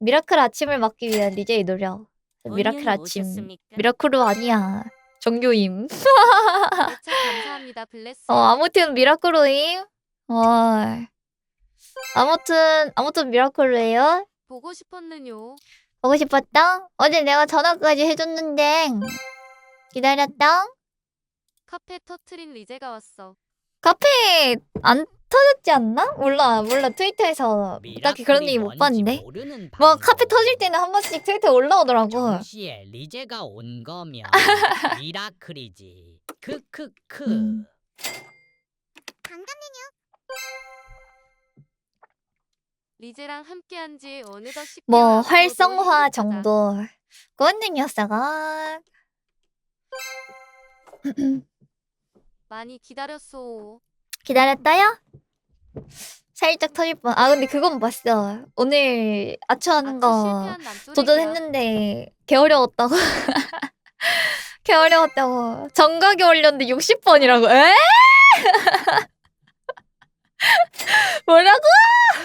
미라클 아침을 막기 위한 리제의 노력. 미라클 본인이 아침. 오셨습니까? 미라클로 아니야. 정교임. 애착 감사합니다. 블레스. 아무튼 미라클로임. 아무튼 미라클로예요. 보고 싶었느뇨. 보고 싶었다? 어제 내가 전화까지 해줬는데 기다렸다? 카페 터트린 리제가 왔어. 카페 안 터졌지 않나? 몰라 트위터에서 딱히 그런 얘기 못 봤는데 뭐 카페 터질 때는 한 번씩 트위터에 올라오더라고. 정시에 리제가 온 거면 미라클이지. 크크크. 반갑네요. 리제랑 함께한 지 어느덧 10개월. 뭐 앞으로도 활성화 행복하자. 정도 꼰능이었어가. 많이 기다렸소. 기다렸다요? 살짝 터질 뻔. 아 근데 그건 봤어. 오늘 아추하는 거 실패한 남조리기야. 도전했는데 개 어려웠다고. 개 어려웠다고. 정각에 올렸는데 60번이라고. 에? 뭐라고?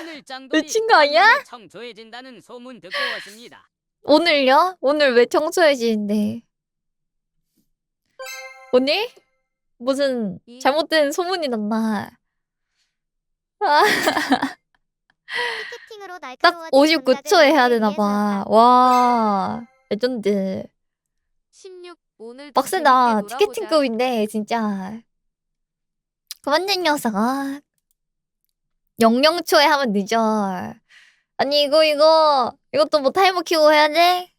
오늘 짱돌이 미친 거 아니야? 청소해진다는 소문 듣고 왔습니다. 오늘요? 오늘 왜 청소해지는데? 오늘? 무슨 잘못된 소문이 났나? 아, 티켓팅으로 딱 날카로워진 59초에 해야 감각을 되나봐. 와, 레전드. 16 오늘 빡세다. 티켓팅급인데 진짜. 그만된 녀석아. 00초에 하면 늦어. 아니 이것도 뭐 타이머 키고 해야 돼?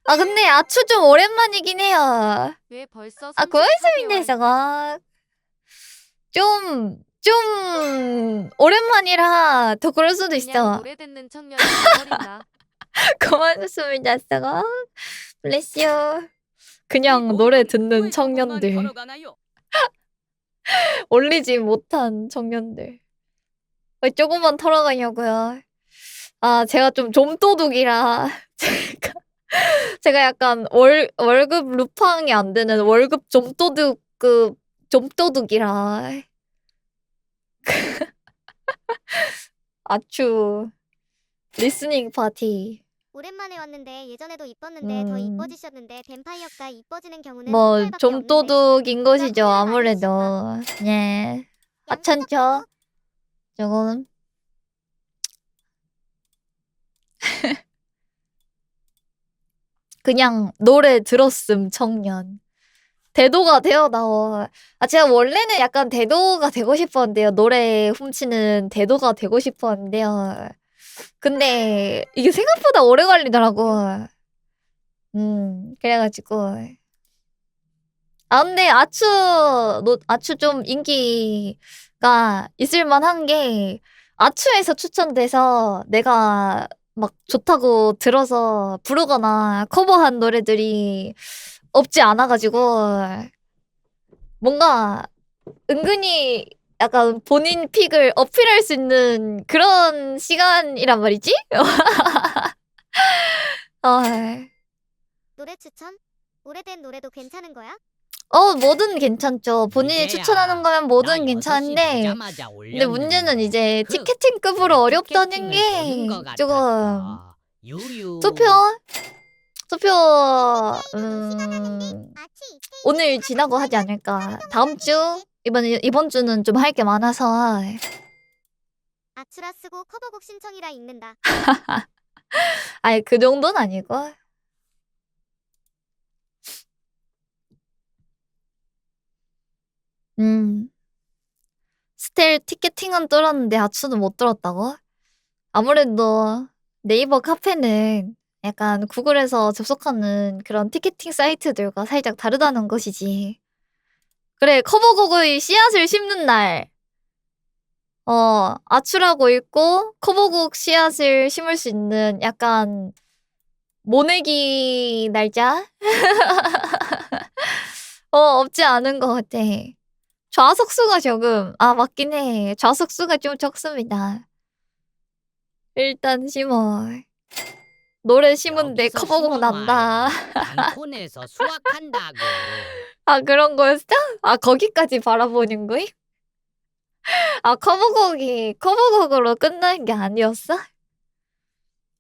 아 근데 아추 좀 오랜만이긴 해요. 왜 벌써 아 고연습인데 34개월. 저거 좀 오랜만이라 더 그럴 수도 그냥 있어. 노래 듣는 청년이 돼버린다. 고맙습니다 저거. 블레스유. 그냥 노래 듣는 청년들. 걸어가나요? 올리지 못한 청년들. 왜 조금만 털어가냐고요. 아 제가 좀 좀도둑이라 제가 약간 월급 루팡이 안 되는 월급 좀도둑급 좀도둑이라. 아추 리스닝 파티. 오랜만에 왔는데 예전에도 이뻤는데 더 이뻐지셨는데 뱀파이어가 이뻐지는 경우는 뭐 한 달밖에 좀도둑인 것이죠 나 아무래도. 예. 하찮죠. 저거는 그냥 노래 들었음 청년. 대도가 되어 나와. 아 제가 원래는 약간 대도가 되고 싶었는데요. 노래 훔치는 대도가 되고 싶었는데요. 근데 이게 생각보다 오래 걸리더라고. 그래가지고. 아 근데 아추 좀 인기가 있을만한 게 아추에서 추천돼서 내가 막 좋다고 들어서 부르거나 커버한 노래들이 없지 않아가지고 뭔가 은근히 약간 본인 픽을 어필할 수 있는 그런 시간이란 말이지? 노래 추천? 오래된 노래도 괜찮은 거야? 뭐든 괜찮죠. 본인이 리제야, 추천하는 거면 뭐든 나 6시 괜찮은데 되자마자 근데 올렸는데 문제는 이제 그 티켓팅급으로 어렵다는 게 티켓팅을 보는 것 조금 같았어. 유유. 투표 아치 오늘 지나고 하지 않을까. 다음 주 이번 주는 좀 할 게 많아서. 아추라 쓰고 커버곡 신청이라 읽는다. 아니 그 정도는 아니고. 스텔 티켓팅은 뚫었는데 아추는 못 뚫었다고? 아무래도 네이버 카페는 약간 구글에서 접속하는 그런 티켓팅 사이트들과 살짝 다르다는 것이지. 그래 커버곡의 씨앗을 심는 날. 아추라고 읽고 커버곡 씨앗을 심을 수 있는 약간 모내기 날짜? 없지 않은 것 같아. 좌석수가 조금 맞긴 해. 좌석수가 좀 적습니다. 일단 심어. 노래 심은데 여기서 커버곡 심어놔요. 난다. 단콘에서 수확한다고. 아 그런 거였어? 아 거기까지 바라보는 거임? 아 커버곡으로 끝나는 게 아니었어?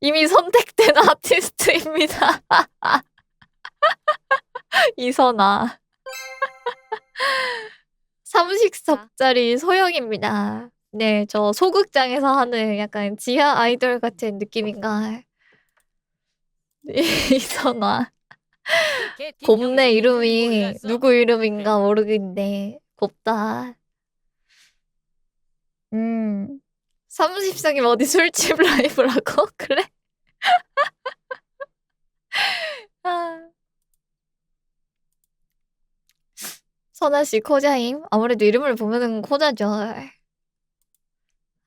이미 선택된 아티스트입니다. 이선아. 30석짜리 소영입니다. 네, 저 소극장에서 하는 약간 지하 아이돌 같은 느낌인가. 이선아. 곱네 이름이 누구 이름인가 모르겠는데 곱다. 30석이면 어디 술집 라이브라고? 그래? 아. 선아씨 코자임? 아무래도 이름을 보면은 코자죠.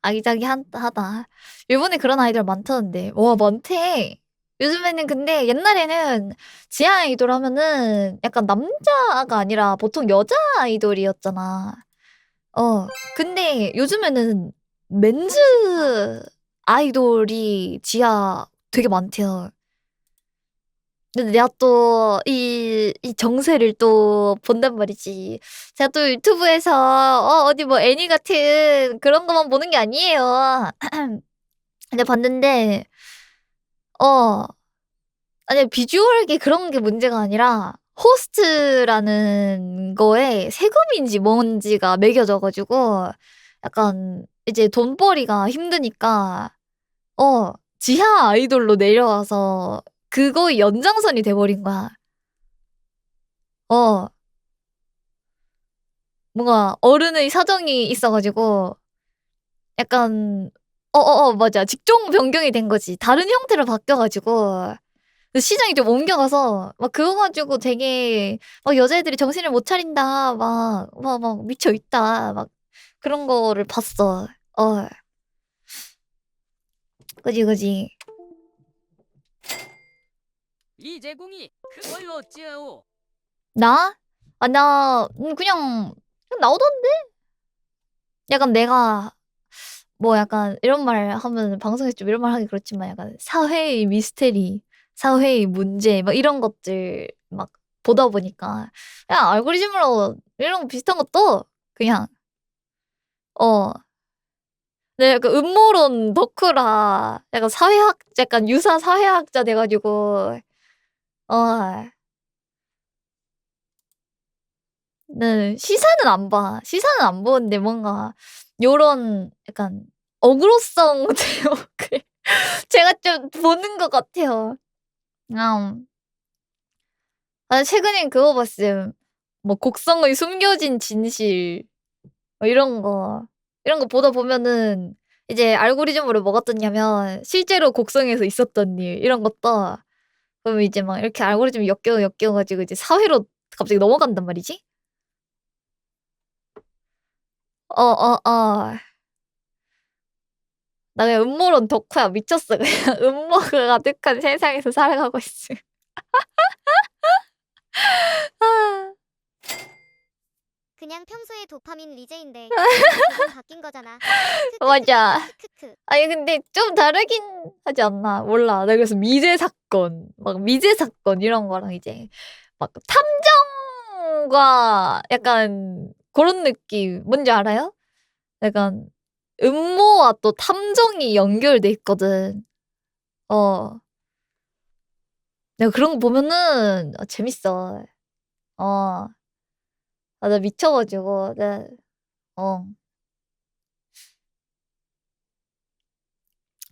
아기자기하다. 일본에 그런 아이돌 많다는데. 와, 많대. 요즘에는 근데 옛날에는 지하 아이돌 하면은 약간 남자가 아니라 보통 여자 아이돌이었잖아. 근데 요즘에는 맨즈 아이돌이 지하 되게 많대요. 근데 내가 또 이 정세를 또 본단 말이지. 제가 또 유튜브에서 어디 뭐 애니 같은 그런 것만 보는 게 아니에요. 근데 봤는데 아니 비주얼계 그런 게 문제가 아니라 호스트라는 거에 세금인지 뭔지가 매겨져 가지고 약간 이제 돈벌이가 힘드니까 지하 아이돌로 내려와서 그거의 연장선이 돼 버린 거야. 뭔가 어른의 사정이 있어 가지고 약간 맞아. 직종 변경이 된 거지. 다른 형태로 바뀌어 가지고 그 시장이 좀 옮겨가서 막 그거 가지고 되게 막 여자애들이 정신을 못 차린다. 막 미쳐 있다. 막 그런 거를 봤어. 그지 그지. 이재공이 그걸 어찌하오? 나? 나 그냥 나오던데? 약간 내가 뭐 약간 이런 말 하면 방송에서 좀 이런 말 하기 그렇지만 약간 사회의 미스테리, 사회의 문제 막 이런 것들 막 보다 보니까 그냥 알고리즘으로 이런 거 비슷한 것도 그냥 어 네, 약간 음모론 덕후라 약간 사회학 약간 유사 사회학자 돼가지고 어 네, 시사는 안 봐. 시사는 안 보는데 뭔가 요런 약간 어그로성 제목을 제가 좀 보는 것 같아요. 음. 최근엔 그거 봤음. 뭐 곡성의 숨겨진 진실 뭐 이런 거 보다 보면은 이제 알고리즘으로 뭐가 떴냐면 실제로 곡성에서 있었던 일 이런 것도 그러면 이제 막 이렇게 알고리즘이 엮여 가지고 이제 사회로 갑자기 넘어간단 말이지. 어어어. 나 그냥 음모론 덕후야. 미쳤어. 그냥 음모가 가득한 세상에서 살아가고 있어. 아. 그냥 평소에 도파민 리제인데 조금 바뀐 거잖아. 맞아. 크크크크크크크. 아니 근데 좀 다르긴 하지 않나? 몰라. 나 그래서 미제 사건, 막 미제 사건 이런 거랑 이제 막 탐정과 약간 그런 느낌 뭔지 알아요? 약간 음모와 또 탐정이 연결돼 있거든. 어. 내가 그런 거 보면은 재밌어. 어. 나 미쳐가지고, 어.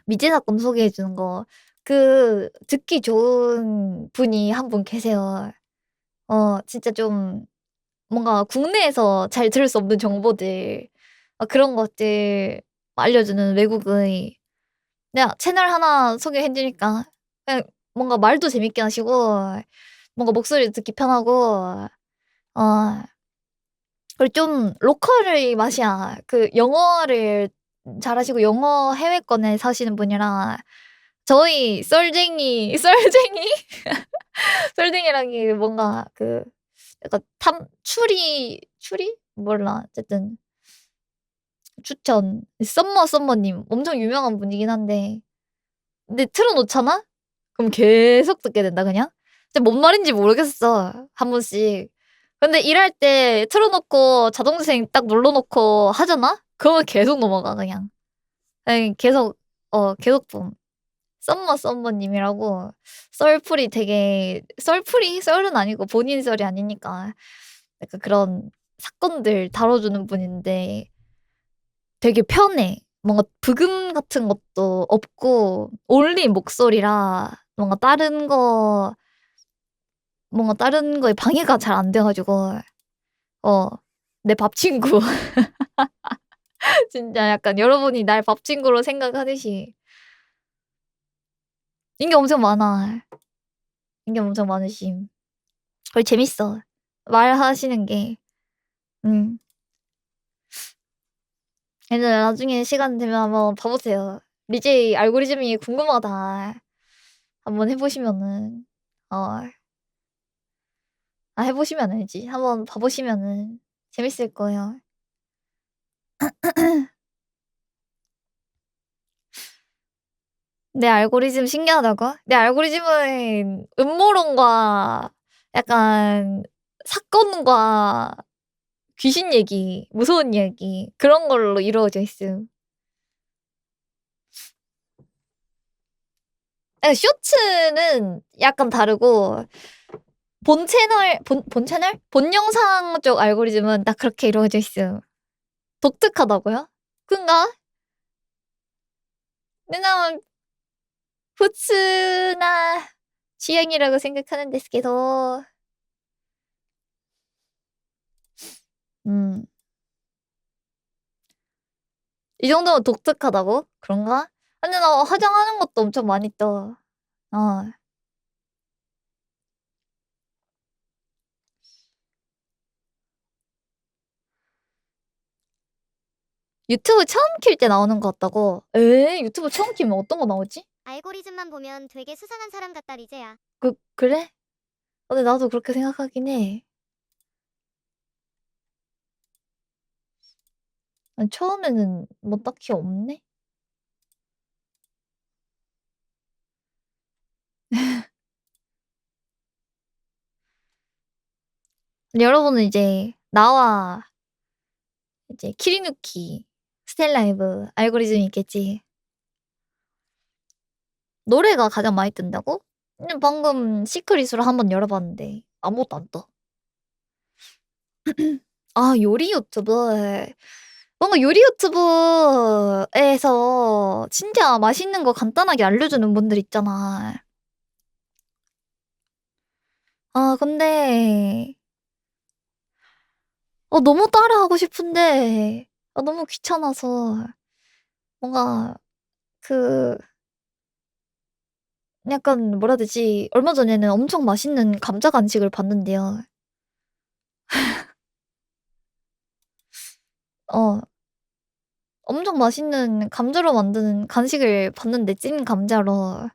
미제 사건 소개해 주는 거. 듣기 좋은 분이 한 분 계세요. 진짜 좀 뭔가 국내에서 잘 들을 수 없는 정보들, 그런 것들 알려주는 외국의 내가 채널 하나 소개해 드니까 그냥 뭔가 말도 재밌게 하시고 뭔가 목소리도 듣기 편하고 어 그리고 좀 로컬의 맛이야. 그 영어를 잘하시고 영어 해외권에 사시는 분이라 저희 썰쟁이? 썰쟁이라기 뭔가 약간 추리? 몰라. 어쨌든 추천. 썸머님 엄청 유명한 분이긴 한데 근데 틀어 놓잖아? 그럼 계속 듣게 된다 그냥. 진짜 뭔 말인지 모르겠어. 한 번씩. 근데 일할 때 틀어 놓고 자동 재생 딱 눌러 놓고 하잖아? 그러면 계속 넘어가 그냥. 계속 계속 봄. 썸머님이라고 썰풀이 되게 썰풀이 썰은 아니고 본인 썰이 아니니까 약간 그런 사건들 다뤄주는 분인데 되게 편해. 뭔가 브금 같은 것도 없고 올리 목소리라 뭔가 다른 거에 방해가 잘 안 돼가지고 내 밥 친구 진짜 약간 여러분이 날 밥 친구로 생각하듯이 인기 엄청 많아. 인기 엄청 많으심. 그리고 재밌어. 말하시는 게. 얘들 나중에 시간 되면 한번 봐보세요. 리제이 알고리즘이 궁금하다. 한번 해보시면은 해보시면 알지. 한번 봐보시면은 재밌을 거예요. 내 알고리즘 신기하다고? 내 알고리즘은 음모론과 약간 사건과 귀신 얘기, 무서운 이야기 그런 걸로 이루어져 있음. 쇼츠는 약간 다르고 본 채널? 본 영상 쪽 알고리즘은 딱 그렇게 이루어져 있음. 독특하다고요? 그런가? 그냥 후츠나 취향이라고 생각하는 데스게도 이 정도면 독특하다고? 그런가? 근데 나 화장하는 것도 엄청 많이 떠. 유튜브 처음 킬 때 나오는 것 같다고? 유튜브 처음 키면 어떤 거 나오지? 알고리즘만 보면 되게 수상한 사람 같다 리제야. 그래? 근데 나도 그렇게 생각하긴 해. 아니, 처음에는 뭐 딱히 없네? 여러분은 이제 나와 이제 키리누키 스텔라이브 알고리즘이 있겠지. 노래가 가장 많이 뜬다고? 근데 방금 시크릿으로 한번 열어봤는데 아무것도 안 떠. 요리 유튜브. 뭔가 요리 유튜브에서 진짜 맛있는 거 간단하게 알려주는 분들 있잖아. 근데 너무 따라하고 싶은데 너무 귀찮아서 뭔가 그 약간 뭐라 해야 되지? 얼마 전에는 엄청 맛있는 감자 간식을 봤는데요. 엄청 맛있는 감자로 만드는 간식을 봤는데 찐 감자로.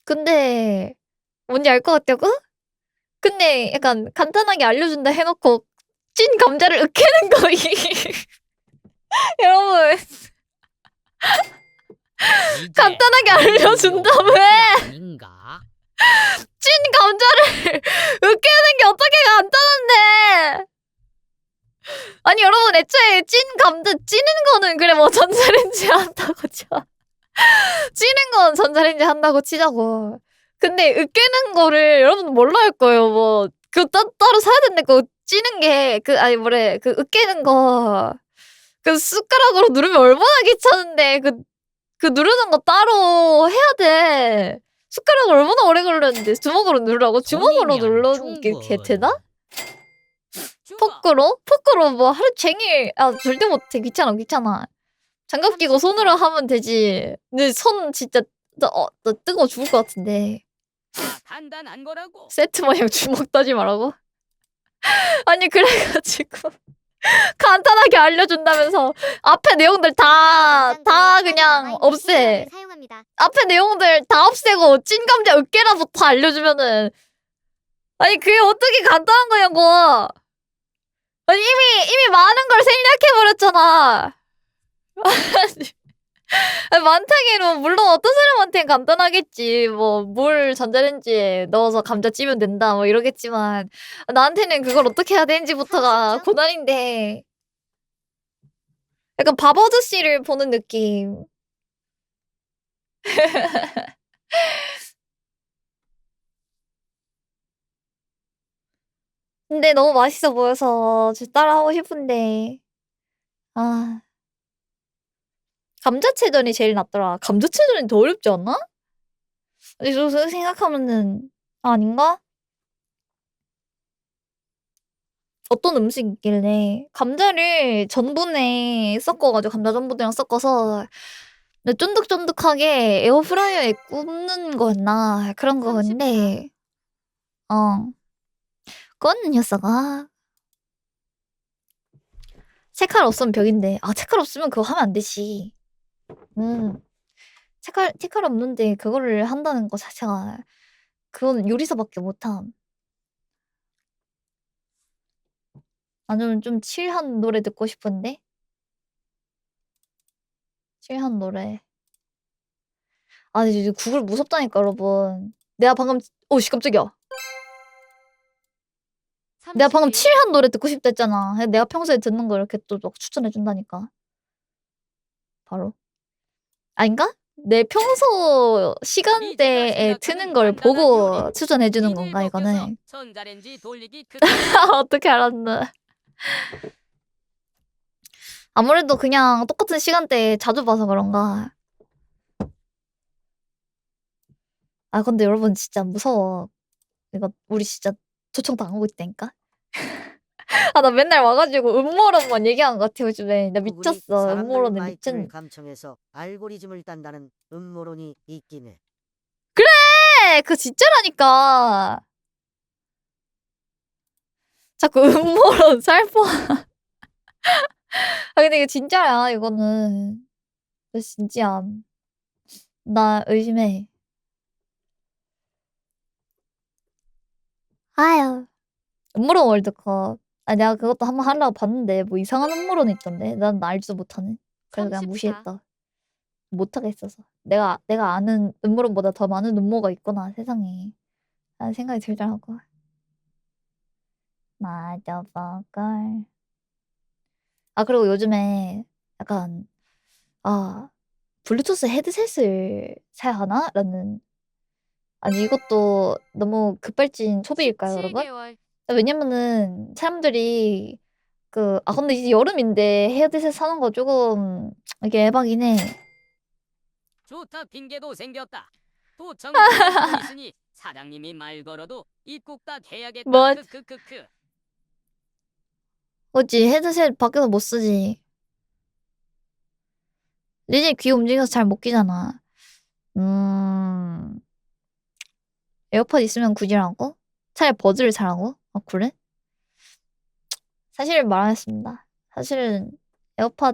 근데 뭔지 알 것 같다고? 근데 약간 간단하게 알려준다 해놓고 찐 감자를 으깨는 거이. 여러분 간단하게 알려준다며. 아닌가? 찐 감자를 으깨는 게 어떻게 간단한데? 아니 여러분 애초에 찐 감자 찌는 거는 그래 뭐 전자레인지 한다고 쳐. 찌는 건 전자레인지 한다고 치자고. 근데 으깨는 거를 여러분 뭘로 할 거예요? 뭐 따로 사야 된다. 그 찌는 게 그 으깨는 거 그 숟가락으로 누르면 얼마나 귀찮은데 그 누르는 거 따로 해야 돼. 숟가락을 얼마나 오래 걸렸는데 주먹으로 누르라고? 주먹으로 누르는 게 되나? 포크로 뭐 하루 종일 절대 못해. 귀찮아. 장갑 끼고 손으로 하면 되지. 근데 손 진짜 나 뜨거워 죽을 것 같은데. 간단한 거라고. 세트 마냥 주먹 따지 말라고? 아니 그래가지고 간단하게 알려준다면서 앞에 내용들 다 그냥 없애. 앞에 내용들 다 없애고 찐 감자 으깨라부터 알려주면은 아니 그게 어떻게 간단한 거냐고. 아니 이미 많은 걸 생략해버렸잖아. 아니, 많다기로 물론 어떤 사람한테는 간단하겠지. 뭐 물 전자레인지에 넣어서 감자 찌면 된다 뭐 이러겠지만 나한테는 그걸 어떻게 해야 되는지부터가 고난인데 약간 밥 아저씨를 보는 느낌. 근데 너무 맛있어 보여서 저 따라하고 싶은데 아 감자채전이 제일 낫더라. 감자채전이 더 어렵지 않나? 근데 저 생각하면은 아닌가? 어떤 음식이 있길래 감자를 전분에 섞어가지고 감자 전분이랑 섞어서 쫀득쫀득하게 에어프라이어에 굽는 거였나 그런 거였는데 그건 녀석아 채칼 없으면 벽인데 채칼 없으면 그거 하면 안 되지. 채칼 없는데 그거를 한다는 거 자체가 그건 요리사밖에 못함. 아니면 좀 칠한 노래 듣고 싶은데? 칠한 노래. 이제 구글 무섭다니까 여러분. 내가 방금 오씨 깜짝이야. 내가 방금 30일 칠한 노래 듣고 싶다 했잖아. 내가 평소에 듣는 거 이렇게 또 막 추천해 준다니까. 바로. 아닌가? 내 평소 시간대에 트는 걸 보고 추천해 주는 건가 이거는? 전자레인지 돌리기 그 어떻게 알았나? 아무래도 그냥 똑같은 시간대에 자주 봐서 그런가. 근데 여러분 진짜 무서워. 이거 우리 진짜 도청당하고 있다니까? 나 맨날 와가지고 음모론만 얘기하는 것 같아 요즘에. 나 구글이 미쳤어. 사람들 음모론에 마이크를 미친. 감청해서 알고리즘을 딴다는 음모론이 있긴 해. 그거 진짜라니까. 자꾸 음모론 살포. 근데 이거 진짜야 이거는. 나 진짜 나 의심해. 아유. 음모론 월드컵. 내가 그것도 한번 하려고 봤는데 뭐 이상한 음모론 있던데. 난 알지도 못하네. 그래서 그냥 34. 무시했다. 못하겠어서. 내가 아는 음모론보다 더 많은 음모가 있구나 세상에. 라는 생각이 들더라고. motherfucker. 그리고 요즘에 약간 블루투스 헤드셋을 사야 하나? 라는 이것도 너무 급발진 소비일까요, 여러분? 17개월 왜냐면은 사람들이 근데 이제 여름인데 헤드셋 사는 거 조금 이게 에바긴 해. 좋다 핑계도 생겼다. 도청 들고 있으니 사장님이 말 걸어도 입국 딱 해야겠다. 뭐? 크크크크. 그치, 헤드셋 밖에서 못 쓰지. 리제 귀 움직여서 잘 못 끼잖아. 에어팟 있으면 굳이라고? 차라리 버즈를 사라고? 그래? 사실을 말하겠습니다. 사실은 에어팟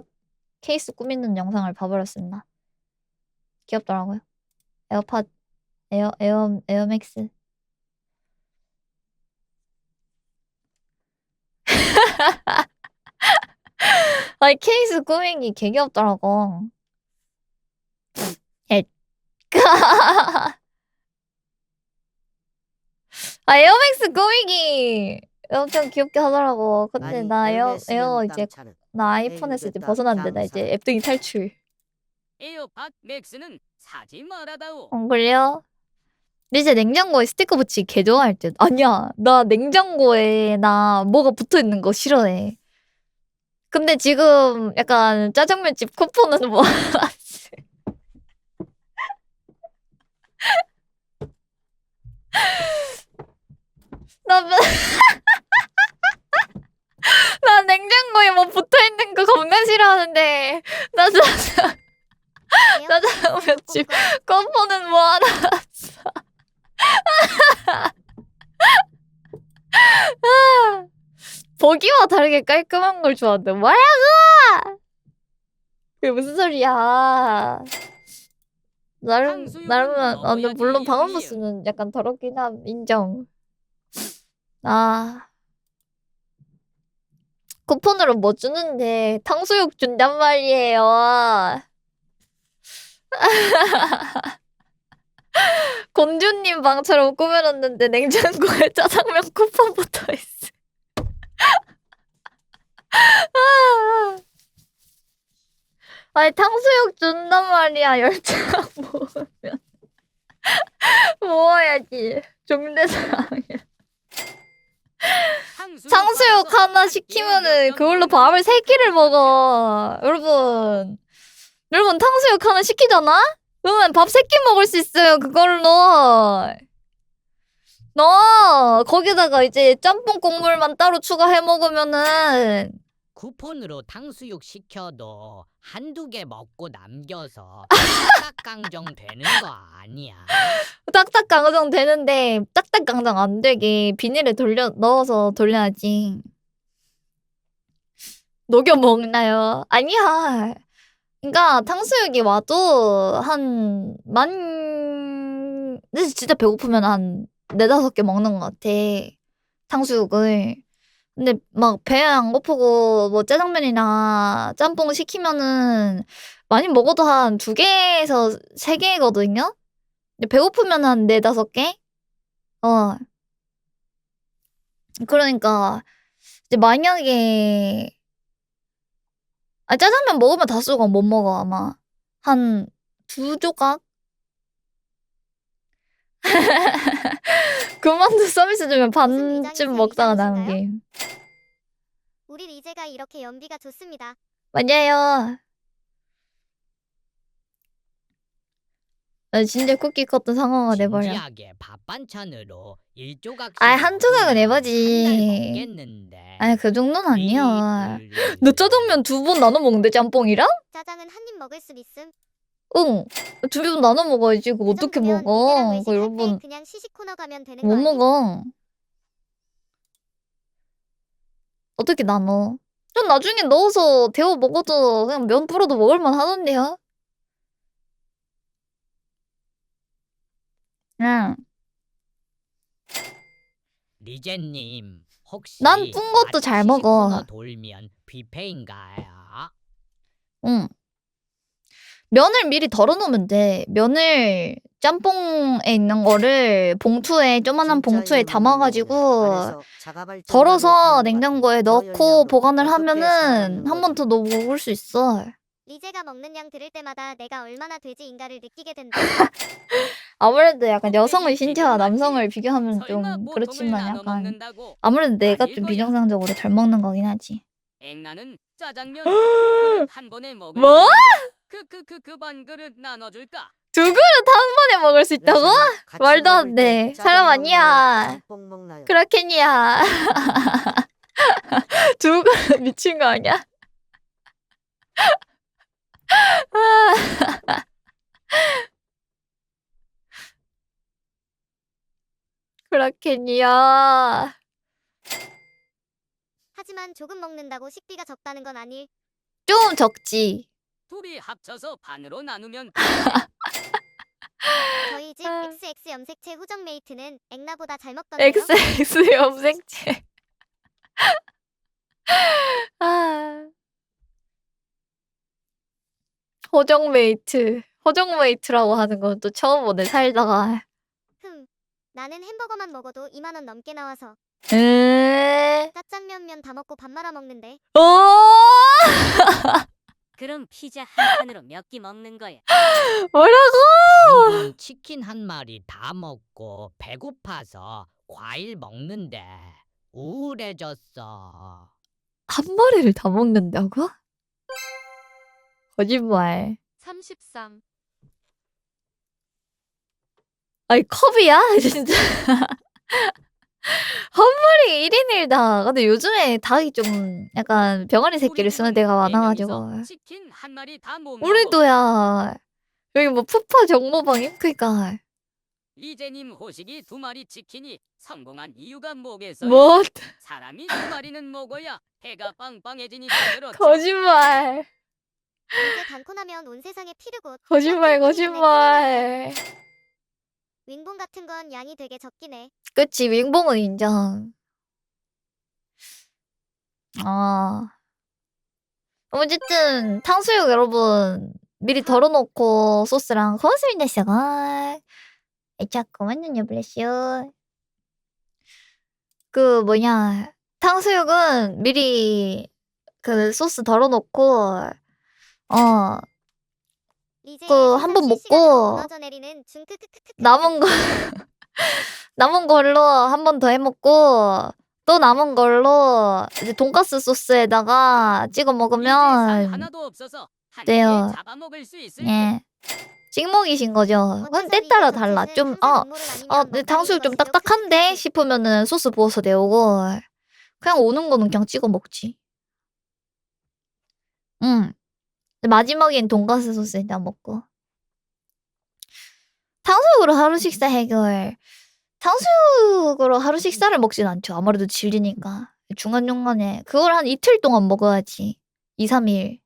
케이스 꾸미는 영상을 봐버렸습니다. 귀엽더라고요. 에어팟 에어맥스. 케이스 꾸미기 개 귀엽더라고. 에어맥스 꾸미기 엄청 귀엽게 하더라고. 근데 아니, 나 에어 이제 나 아이폰 했을 때 벗어났는데 나 이제 앱등이 탈출. 에어팟 맥스는 사지 말아다오. 그래요? 리제 냉장고에 스티커 붙이기 개 좋아할 듯. 아니야. 나 냉장고에 나 뭐가 붙어 있는 거 싫어해. 근데 지금 약간 짜장면집 쿠폰은 뭐 나, 나 냉장고에 뭐 붙어 있는 거 겁나 싫어하는데 나 짜장면집 쿠폰은 뭐 하나 보기와 다르게 깔끔한 걸 좋아한다. 뭐라고? 그게 무슨 소리야? 나름 근데 물론 방음부스는 약간 더럽긴 함 인정. 쿠폰으로 뭐 주는데 탕수육 준단 말이에요. 곤주님 방처럼 꾸며놨는데 냉장고에 짜장면 쿠폰 붙어있어. 탕수육 준단 말이야 열장 뭐. 해야지. 종대상. 탕수육 탕수육 받아서 하나 한 시키면은 끼에 몇 그걸로 점 밥을 3끼를 먹어. 여러분. 여러분 탕수육 하나 시키잖아? 그러면 밥 3끼 먹을 수 있어요. 그걸로. 너 거기다가 이제 짬뽕 국물만 따로 추가해 먹으면은 쿠폰으로 탕수육 시켜도 한두 개 먹고 남겨서 딱강정 되는 거 아니야? 딱딱 강정 되는데 딱딱 강정 안 되게 비닐에 넣어서 돌려야지. 녹여 먹나요? 아니야. 그러니까 탕수육이 와도 근데 진짜 배고프면 한 4-5개 먹는 것 같아. 탕수육을. 근데 막 배 안 고프고 뭐 짜장면이나 짬뽕 시키면은 많이 먹어도 한 2개에서 3개거든요? 근데 배고프면 한 4-5개? 어. 그러니까 이제 만약에 짜장면 먹으면 5조각 못 먹어 아마. 한 2조각? 그만두 서비스 주면 반쯤 위장이세요? 먹다가 이상이신가요? 남게. 우리 리제가 이렇게 연비가 좋습니다. 맞아요. 나 진짜 쿠키 컸던 상어가 돼버려. 진지하게 밥 반찬으로 1조각씩 한 조각은 먹으면 에바지. 한달 먹겠는데. 그 정도는 아니야. 삐 너 짜장면 2번 나눠 먹는데 짬뽕이랑? 짜장은 한 입 먹을 수 있음. 응. 2번 나눠 먹어야지. 그거 그 어떻게 정도면 리제랑 먹어? 외식할 그거 때 여러분 그냥 시식 코너 가면 되는 못 거 아니? 먹어. 어떻게 나눠? 전 나중에 넣어서 데워 먹어도 그냥 면 불어도 먹을만 하던데요? 응. 리제님 혹시 난 뚠 것도 잘 시식 먹어. 코너 돌면 뷔페인가요? 응. 면을 미리 덜어놓으면 돼. 면을 짬뽕에 있는 거를 봉투에 조만한 봉투에 담아가지고 덜어서 냉장고에 넣고 보관을 하면은 한 번 더 넣어 먹을 수 있어. 리제가 먹는 양 들을 때마다 내가 얼마나 돼지인가를 느끼게 된다. 아무래도 약간 곱빼기 여성의 신체와 비교 맞지? 남성을 비교하면 설마 좀 보통을 그렇지만 나눠 약간 먹는다고? 아무래도 내가 아닐 좀 거야. 비정상적으로 덜 먹는 거긴 하지. 앵나는 짜장면 2그릇 한 번에 먹을 뭐? 수 있는데 그 반 그릇 나눠줄까? 2그릇 한 번에 먹을 수 있다고? 말도 안 돼. 사람 아니야. 크라켄이야. 2그릇 미친 거 아니야? 크라켄이야. 하지만 조금 먹는다고 식비가 적다는 건 아닐. 좀 적지. 둘이 합쳐서 반으로 나누면 저희 집 아. XX 염색체 후정 메이트는 앵나보다 잘 먹던데요. XX 염색체. 허정메이트라고 하는 건 또 처음 보네, 살다가. 나는 햄버거만 먹어도 2만 원 넘게 나와서 짜장면 면 다 먹고 밥 말아 먹는데. 그럼 피자 한 판으로 몇 끼 먹는 거야? 뭐라고? 방금 치킨 한 마리 다 먹고 배고파서 과일 먹는데 우울해졌어. 한 마리를 다 먹는다고? 거짓말. 33. 아니 컵이야? 진짜. 한 마리 1인 1닭. 근데 요즘에 닭이 좀 약간 병아리 새끼를 쓰는 데가 많아가지고. 치킨 한 마리 다 못 먹어. 우리도야. 여기 뭐 푸파 정모방임? 그니까. 이제님 호식이 2마리 치킨이 성공한 이유가 뭐겠어요? 뭐? 사람이 2마리는 먹어야 배가 빵빵해지니까 그렇죠. 거짓말. 이제 단코 나면 온 세상에 피르고. 거짓말. 윙봉 같은 건 양이 되게 적긴 해. 그치, 윙봉은 인정. 어쨌든 탕수육 여러분 미리 덜어놓고 소스랑 고맙습니다 시작. 잠깐만요 블레시오. 그 뭐냐 탕수육은 미리 그 소스 덜어놓고 리제의 그 한 번 세상 실시간으로 먹고 무너져 내리는 중크크크크크. 남은 거 남은 걸로 한 번 더 해먹고 또 남은 걸로 이제 돈가스 소스에다가 찍어 이제 살 먹으면 하나도 없어서 한 돼요. 끼에 잡아먹을 수 있을 듯. 예 찍먹이신 거죠. 그건 때 따라 달라. 좀 근데 탕수육 좀 딱딱한데 싶으면은 소스 부어서 내오고 그냥 오는 거는 그냥 찍어 먹지. 응. 마지막엔 돈가스 소스 일단 먹고. 탕수육으로 하루 식사 해결. 탕수육으로 하루 식사를 먹진 않죠. 아무래도 질리니까. 중간중간에 그걸 한 이틀 동안 먹어야지. 2, 3일.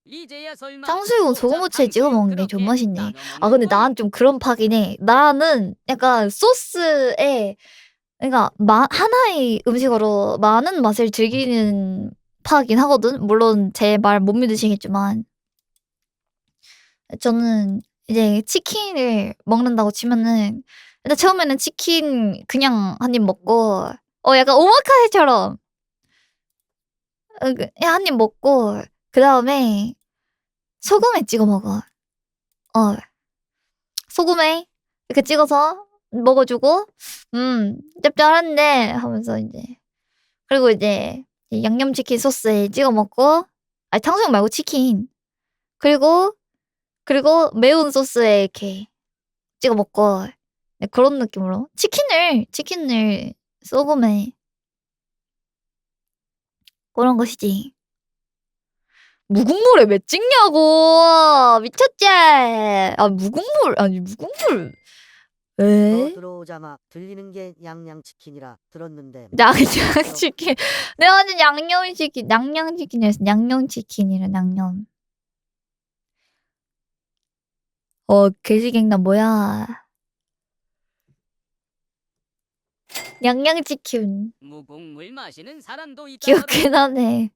이제야 설마 탕수육은 소금무채에 찍어 먹는 게 그렇게 존맛이네. 나눠 아 근데 먹는 거니? 난 좀 그런 파긴 해. 나는 약간 소스에 그러니까 하나의 음식으로 많은 맛을 즐기는 파긴 하거든. 물론 제 말 못 믿으시겠지만 저는 이제 치킨을 먹는다고 치면은 일단 처음에는 치킨 그냥 한 입 먹고 약간 오마카세처럼 한 입 먹고 그 다음에 소금에 찍어 먹어. 소금에 이렇게 찍어서 먹어주고 짭짤한데 하면서 이제 그리고 이제 양념치킨 소스에 찍어 먹고 아니 탕수육 말고 치킨 그리고 매운 소스에 이렇게 찍어 먹고 네, 그런 느낌으로 치킨을 소금에 그런 것이지. 무국물에 왜 찍냐고 미쳤지. 무국물 너 왜? 들어오자마 들리는 게 양양치킨이라 들었는데 양념치킨 내가 완전 양념치킨이었어. 양념치킨이라 양념. 개시갱남 뭐야. 양양치킨 무국물 마시는 사람도 있다. 귀엽긴 하네.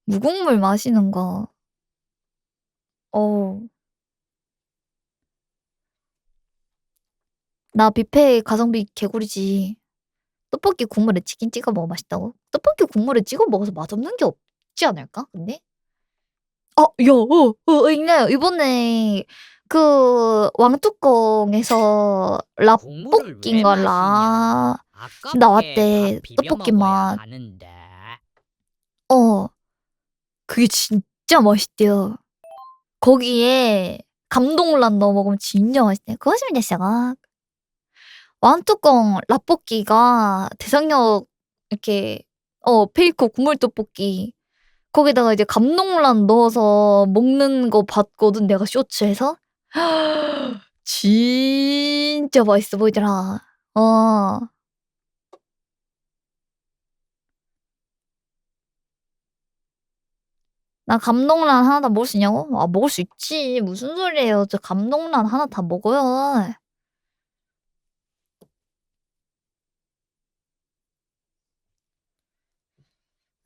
무국물 마시는 거. 나 뷔페 가성비 개구리지. 떡볶이 국물에 치킨 찍어 먹어 맛있다고? 떡볶이 국물에 찍어 먹어서 맛없는 게 없지 않을까? 근데? 있네요. 이번에 그 왕뚜껑에서 국물을 왜 라볶이인가 마시냐? 아깝게 나왔대. 밥 비벼 떡볶이 먹어야 맛. 하는데. 그게 진짜 맛있대요. 거기에 감동란 넣어 먹으면 진짜 맛있대. 그것입니다, 시작. 왕뚜껑 라볶이가 대성역 이렇게 페이커 국물 떡볶이 거기다가 이제 감동란 넣어서 먹는 거 봤거든 내가 쇼츠에서. 진짜 맛있어 보이더라. 나 감동란 하나 다 먹을 수 있냐고? 먹을 수 있지. 무슨 소리예요. 저 감동란 하나 다 먹어요.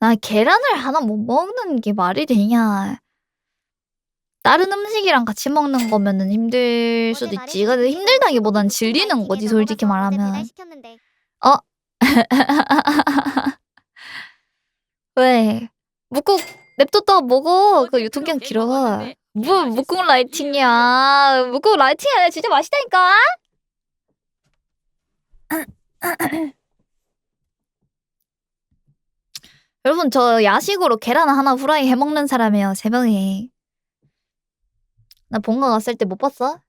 나 계란을 하나 못 먹는 게 말이 되냐. 다른 음식이랑 같이 먹는 거면은 힘들 수도 있지. 근데 힘들다기보단 질리는 거지, 솔직히 말하면. 왜? 묵국 냅뒀다가 먹어. 그 유통기한 길어. 뭐 묵국 라이팅이야. 묵국 라이팅이 아니라 진짜 맛있다니까? 여러분 저 야식으로 계란 하나 후라이 해먹는 사람이에요. 새벽에. 나 본가 갔을 때 못 봤어?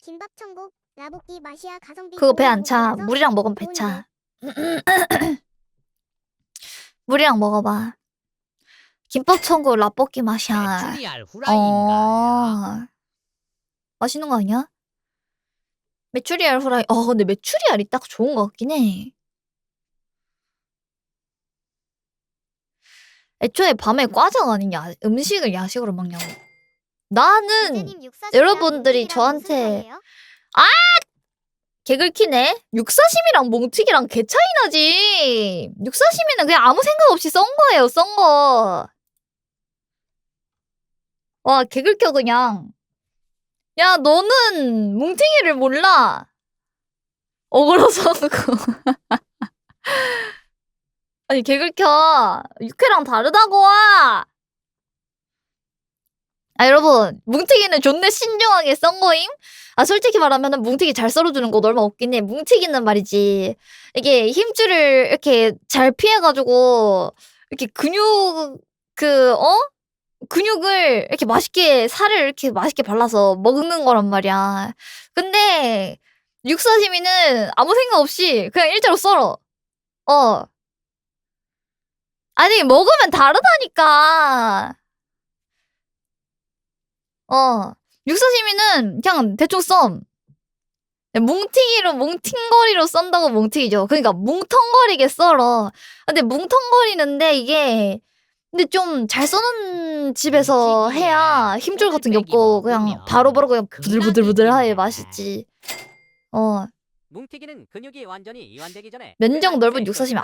김밥 천국 라볶이 마시아 가성비 그거 배 안 좋은 차. 고기라서 물이랑 먹으면 배 차. 물이랑 먹어봐. 김밥 천국 라볶이 맛이야. 메추리알 후라이인가요? 맛있는 거 아니야? 메추리알 후라이. 근데 메추리알이 딱 좋은 것 같긴 해. 애초에 밤에 과자가 아니냐. 음식을 야식으로 먹냐고. 나는 이재님 육사심이랑 여러분들이 몽튀기랑 저한테 무슨 사이예요? 개긁히네. 육사심이랑 몽튀기랑 개 차이 나지. 육사심이는 그냥 아무 생각 없이 썬 거예요. 썬 거. 와 개긁혀 그냥. 야 너는 몽튀기를 몰라. 어그러서 그 아니 개글 켜. 육회랑 다르다고. 아 여러분 뭉티기는 존내 신중하게 썬 거임? 아 솔직히 말하면은 뭉티기 잘 썰어주는 거 얼마 없긴 해. 뭉티기는 말이지 이게 힘줄을 이렇게 잘 피해가지고 이렇게 근육을 이렇게 맛있게 살을 이렇게 맛있게 발라서 먹는 거란 말이야. 근데 육사시미는 아무 생각 없이 그냥 일자로 썰어. 어. 아니 먹으면 다르다니까. 육사시미는 그냥 대충 썸. 뭉팅거리로 썬다고 뭉팅이죠. 그러니까 뭉텅거리게 썰어. 근데 뭉텅거리는데 이게 근데 좀 잘 써는 집에서 뭉티기에 해야 힘줄 같은 게 꼴빼기 없고 그냥 먹으면 바로바로 그냥 부들부들부들하게 극락이겠네. 맛있지. 뭉티기는 근육이 완전히 이완되기 전에 면적 넓은 육사시미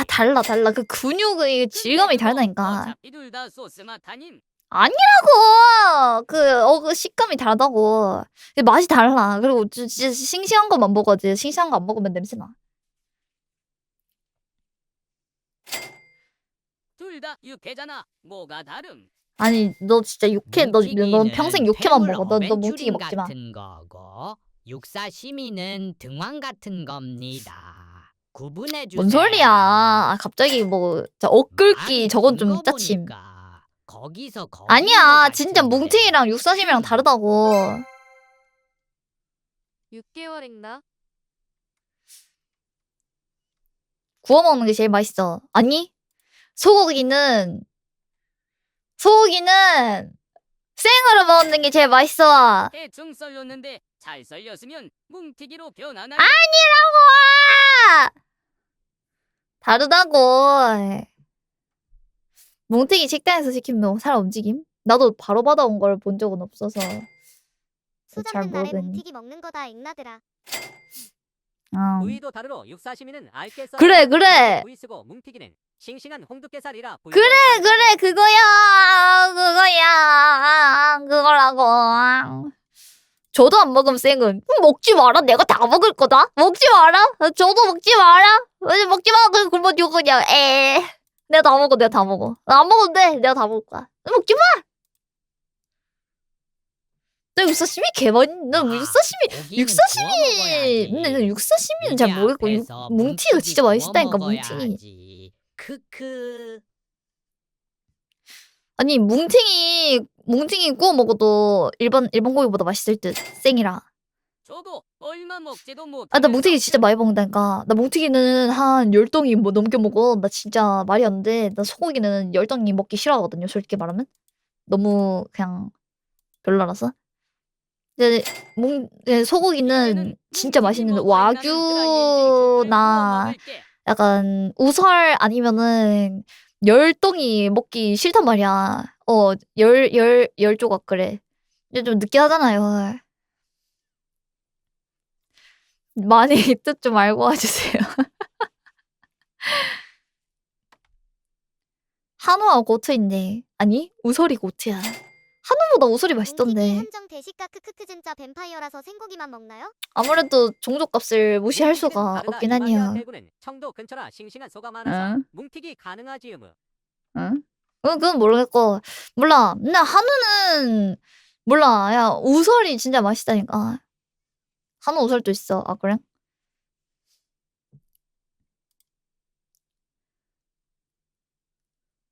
달라. 그 근육의 질감이 다르다니까. 어차피 둘 다 소스 맛하님. 아니라고 그 식감이 다르다고. 근데 맛이 달라. 그리고 진짜 싱싱한 것만 먹어야지. 싱싱한 거 안 먹으면 냄새나. 둘 다 육회잖아. 뭐가 다름? 아니 너 진짜 육회 넌 평생 육회만 먹어. 너 뭉티기 뭉티기 먹지 마. 같은 거고 육사시미는 등왕 같은 겁니다. 구분해 주세요. 뭔 소리야? 아, 갑자기 뭐 엇긁기 저건 좀 짜침. 거기서 아니야 진짜 뭉팅이랑 육사심이랑 다르다고. 6개월 했나? 구워 먹는 게 제일 맛있어. 아니 소고기는 생으로 먹는 게 제일 맛있어. 대충 썰렸는데 잘 썰렸으면 뭉티기로 변하나? 아니라고. 다르다고. 뭉티기 식당에서 시키면 살 움직임? 나도 바로 받아온 걸 본 적은 없어서 수 잘 잡는 날에 모르겠네. 뭉티기 먹는 거다 앵나들아. 부위도 다르로 육사시미는 알게 썰어 그래. 부위쓰고 뭉티기는 싱싱한 홍두깨살이라 부위도 그래 그거라고. 저도 안 먹으면 생은 먹지 마라. 내가 다 먹을 거다. 먹지 마라. 저도 먹지 마라. 먹지 마. 그러면 이거 그냥 내가 다 먹어. 나 안 먹어도 돼. 내가 다 먹을 거야. 먹지 마. 나 육사시미 나 육사시미. 근데 나 육사시미는 잘 모르겠고 뭉티가 진짜 맛있다니까 뭉티. 크크. 아니 뭉팅이 구워 먹어도 일반 고기보다 맛있을 듯 생이라. 저도 얼마 먹지도 못. 나 뭉팅이 진짜 많이 먹는다니까. 나 뭉팅이는 한 10덩이 뭐 넘게 먹어. 나 진짜 말이 안 돼. 나 소고기는 10덩이 먹기 싫어하거든요. 솔직히 말하면 너무 그냥 별로라서. 근데 소고기는 진짜 맛있는 와규나 약간 우설 아니면은 10덩이 먹기 싫단 말이야. 10 조각 그래. 근데 좀 느끼하잖아요. 많이 뜻 좀 알고 와주세요. 한우와 고트인데 아니 우설이 고트야. 한우보다 우설이 뭉티기 맛있던데. 한정 대식가 크크크 진짜 뱀파이어라서 생고기만 먹나요? 아무래도 종족값을 무시할 수가 없긴 하네요. 대구는 청도 근처라 싱싱한 소가 많아서 응? 뭉티기 가능하지 의무. 응? 그건 모르겠고 몰라. 근데 한우는 몰라. 야 우설이 진짜 맛있다니까. 한우 우설도 있어. 아 그래?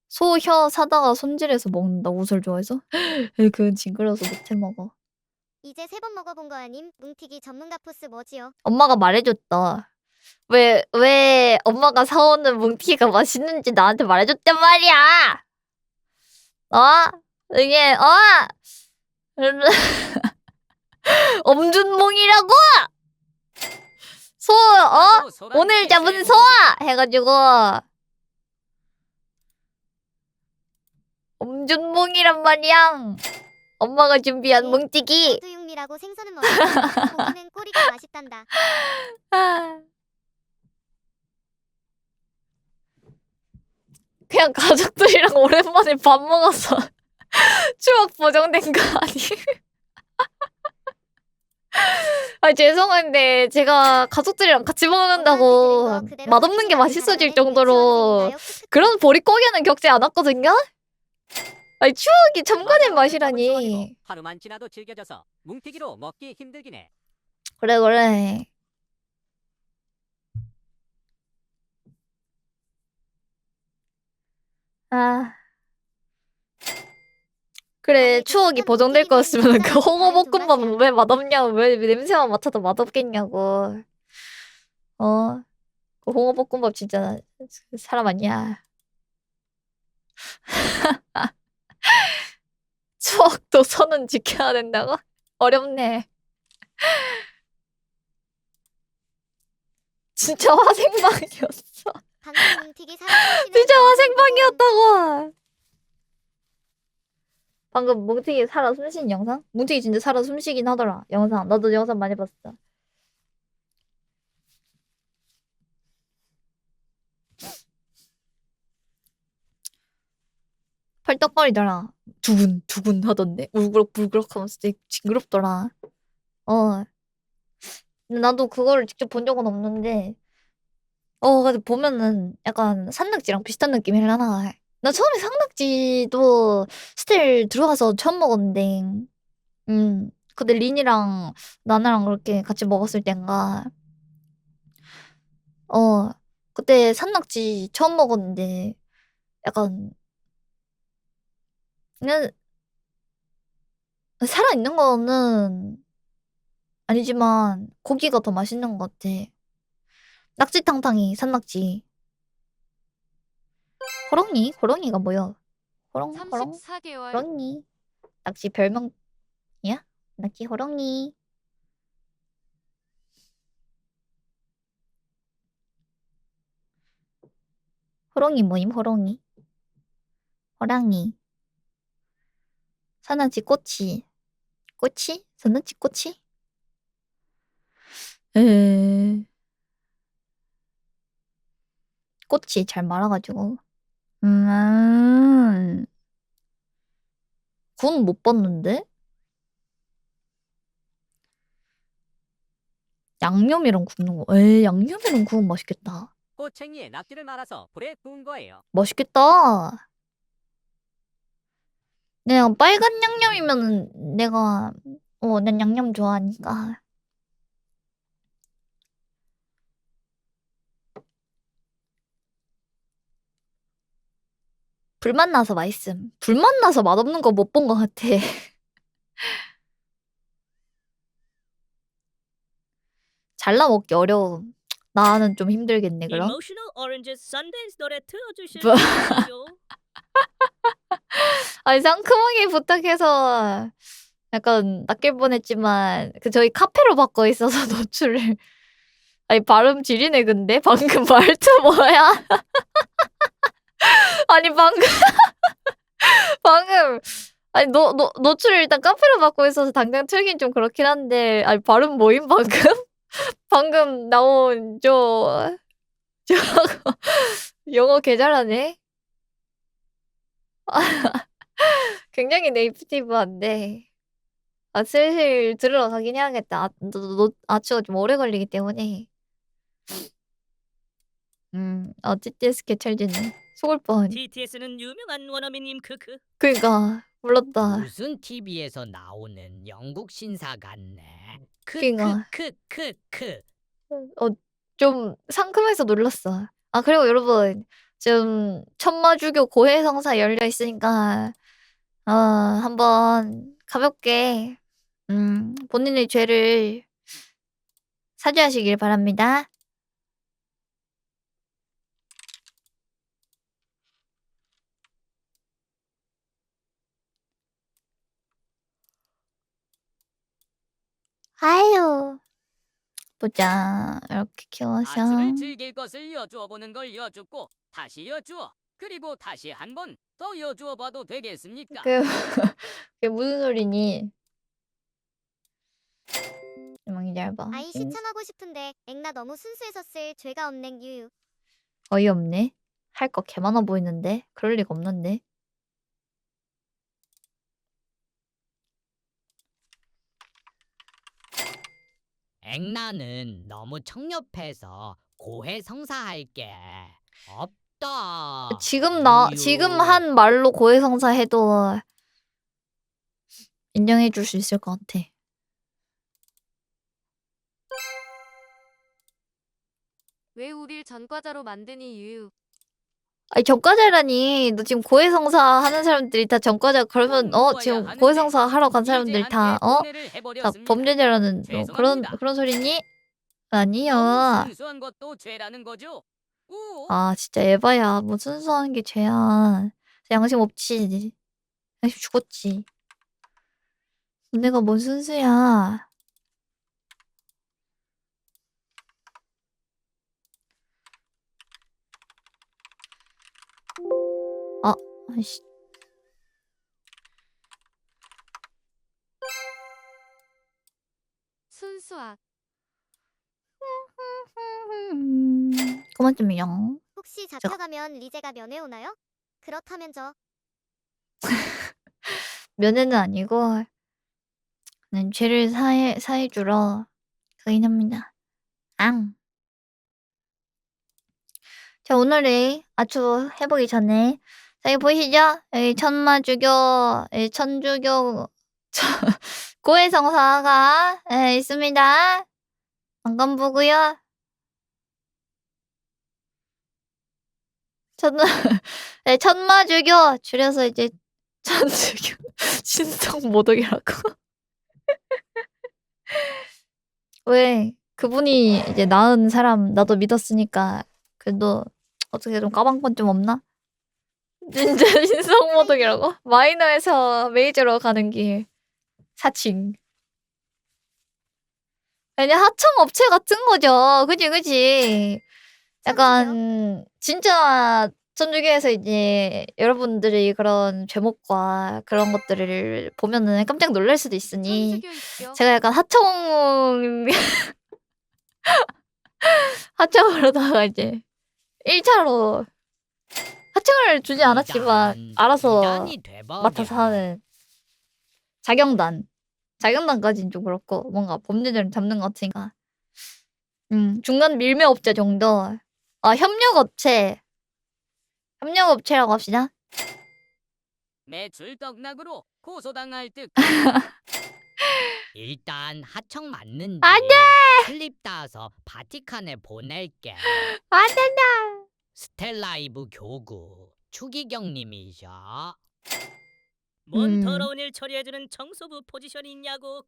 소혀 사다가 손질해서 먹는다. 우설 좋아해서? 그건 징그러워서 못해 먹어. 이제 3번 먹어본 거야님. 뭉티기 전문가 포스 뭐지요? 엄마가 말해줬다. 왜 엄마가 사오는 뭉티기가 맛있는지 나한테 말해줬단 말이야. 이게 엄준몽이라고 오늘 잡은 소아 해가지고 엄준몽이란 말이야. 엄마가 준비한 뭉티기. 두육미라고 생선은 먹는데 고기는 꼬리가 맛있단다. 그냥 가족들이랑 오랜만에 밥 먹어서 추억 보정된 거 아니? 아 죄송한데 제가 가족들이랑 같이 먹는다고 맛없는 게 맛있어질 정도로 그런 보릿고개는 겪지 않았거든요? 아니 추억이 잠깐의 맛이라니. 하루만 지나도 질겨져서 뭉티기로 먹기 힘들긴 해. 그래 그래. 아 그래 추억이 보존될 거였으면 그 홍어볶음밥은 왜 맛없냐고 왜 냄새만 맡아도 맛없겠냐고. 그 홍어볶음밥 진짜 사람 아니야. 추억도 선은 지켜야 된다고? 어렵네. 진짜 화생방이었어. 방금 뭉티기 살아남으시면 진짜 영상 화생방이었다고. 방금 뭉티기 살아 숨쉰 영상? 뭉티기 진짜 살아 숨쉬긴 하더라. 영상. 나도 영상 많이 봤어. 펄떡거리더라. 두근두근 하던데. 울그럭불그럭 하면서 되게 징그럽더라. 어. 근데 나도 그거를 직접 본 적은 없는데 근데 보면은 약간 산낙지랑 비슷한 느낌이려나. 나 처음에 산낙지도 스텔 들어가서 처음 먹었는데 근데 린이랑 나나랑 그렇게 같이 먹었을 땐가 그때 산낙지 처음 먹었는데 약간 그냥 살아있는 거는 아니지만 고기가 더 맛있는 것 같아. 낙지탕탕이 산낙지. 호롱이? 호롱이가 뭐야? 호롱? 34개월 호롱이. 낙지 별명이야? 낙지 호롱이. 호롱이 뭐임? 호롱이. 호랑이. 산낙지 꼬치. 꼬치? 산낙지 꼬치? 꼬치 잘 말아가지고. 그건 못 봤는데? 양념이랑 굽는 거. 양념이랑 구우면 맛있겠다. 꼬챙이에 낙지를 말아서 불에 구운 거예요. 맛있겠다. 내가 빨간 양념이면은 난 양념 좋아하니까. 불맛 나서 맛있음. 불맛 나서 맛없는 거 못 본 것 같아. 잘라 먹기 어려워. 나는 좀 힘들겠네 그럼. Emotional Oranges Sundance 노래 틀어주실 뭐? 수 있어요? 아니 상큼하게 부탁해서 약간 낚일 뻔했지만 저희 카페로 바꿔 있어서 노출을. 아니 발음 지리네 근데 방금 말투 뭐야? 아니 방금 아니 노출을 일단 카페로 바꿔 있어서 당장 틀긴 좀 그렇긴 한데 아니 발음 뭐임 방금? 방금 나온 저 영어 개 잘하네. 굉장히 네이티브한데 슬슬 들으러 가긴 해야겠다. 아추가 좀 오래 걸리기 때문에. TTS 개찰지네. 속을 뻔. TTS는 유명한 원어민님 크크. 그니까 몰랐다. 무슨 TV에서 나오는 영국 신사 같네. 그니까. 크크크크. 좀 상큼해서 놀랐어. 아 그리고 여러분 지금 천마주교 고해성사 열려 있으니까 한번 가볍게 본인의 죄를 사죄하시길 바랍니다. 아유 보자. 이렇게 키워서 아침을 즐길 것을 여쭈어 보는 걸 여쭙고 다시 여쭈어 그리고 다시 한 번 더 여쭈어 봐도 되겠습니까? 그게 무슨 소리니? 주먹이 짧아. 아이 시참하고 싶은데 앵나 너무 순수해서 쓸 죄가 없냉 유유. 어이없네. 할 거 개 많아 보이는데 그럴 리가 없는데. 백나는 너무 청렵해서 고해성사할게. 없다. 지금 유유. 한 말로 고해성사 해도 인정해 줄 수 있을 것 같아. 왜 우릴 전과자로 만드니 유유. 아니 전과자라니. 너 지금 고해성사 하는 사람들이 다 전과자. 그러면 지금 고해성사 하러 간 사람들이 다 다 범죄자라는 그런 소리니? 아니요. 너무 순수한 것도 죄라는 거죠. 오. 아 진짜 에바야. 뭐 순수한 게 죄야. 양심 없지. 양심 죽었지. 내가 뭔 순수야. 아, 아이씨. 순수악. 그만 좀 영. 혹시 잡혀가면 리제가 면회 오나요? 그렇다면 저 면회는 아니고 그냥 죄를 사해 주러 가긴 합니다. 앙. 자, 오늘의 아추 해보기 전에 여기 보이시죠? 여기 천마주교, 여기 천주교, 고해성사가 있습니다. 잠깐 보고요. 천마주교 줄여서 이제 천주교 신성모독이라고. 왜 그분이 이제 낳은 사람 나도 믿었으니까 그래도 어떻게 좀 까방 건 좀 없나? 진짜 신성모독이라고? 마이너에서 메이저로 가는 길 사칭. 그냥 하청업체 같은 거죠. 그지? 약간 진짜 천주교에서 이제 여러분들이 그런 죄목과 그런 것들을 보면은 깜짝 놀랄 수도 있으니 천주교 있죠. 제가 약간 하청으로다가 이제 1차로 하청을 주지 않았지만 이단, 알아서 이단이 돼버려. 맡아서 하는 자경단까지는 좀 그렇고 뭔가 범죄자를 잡는 것 같으니까 중간 밀매업자 정도. 아, 협력업체라고 합시다. 매출 떡락으로 고소당할 듯. 일단 하청 맞는지 안 슬립 따서 바티칸에 보낼게. 안 된다. 스텔라이브 교구 추기경님이셔. 뭔 더러운 일 처리해주는 청소부 포지션이 있냐고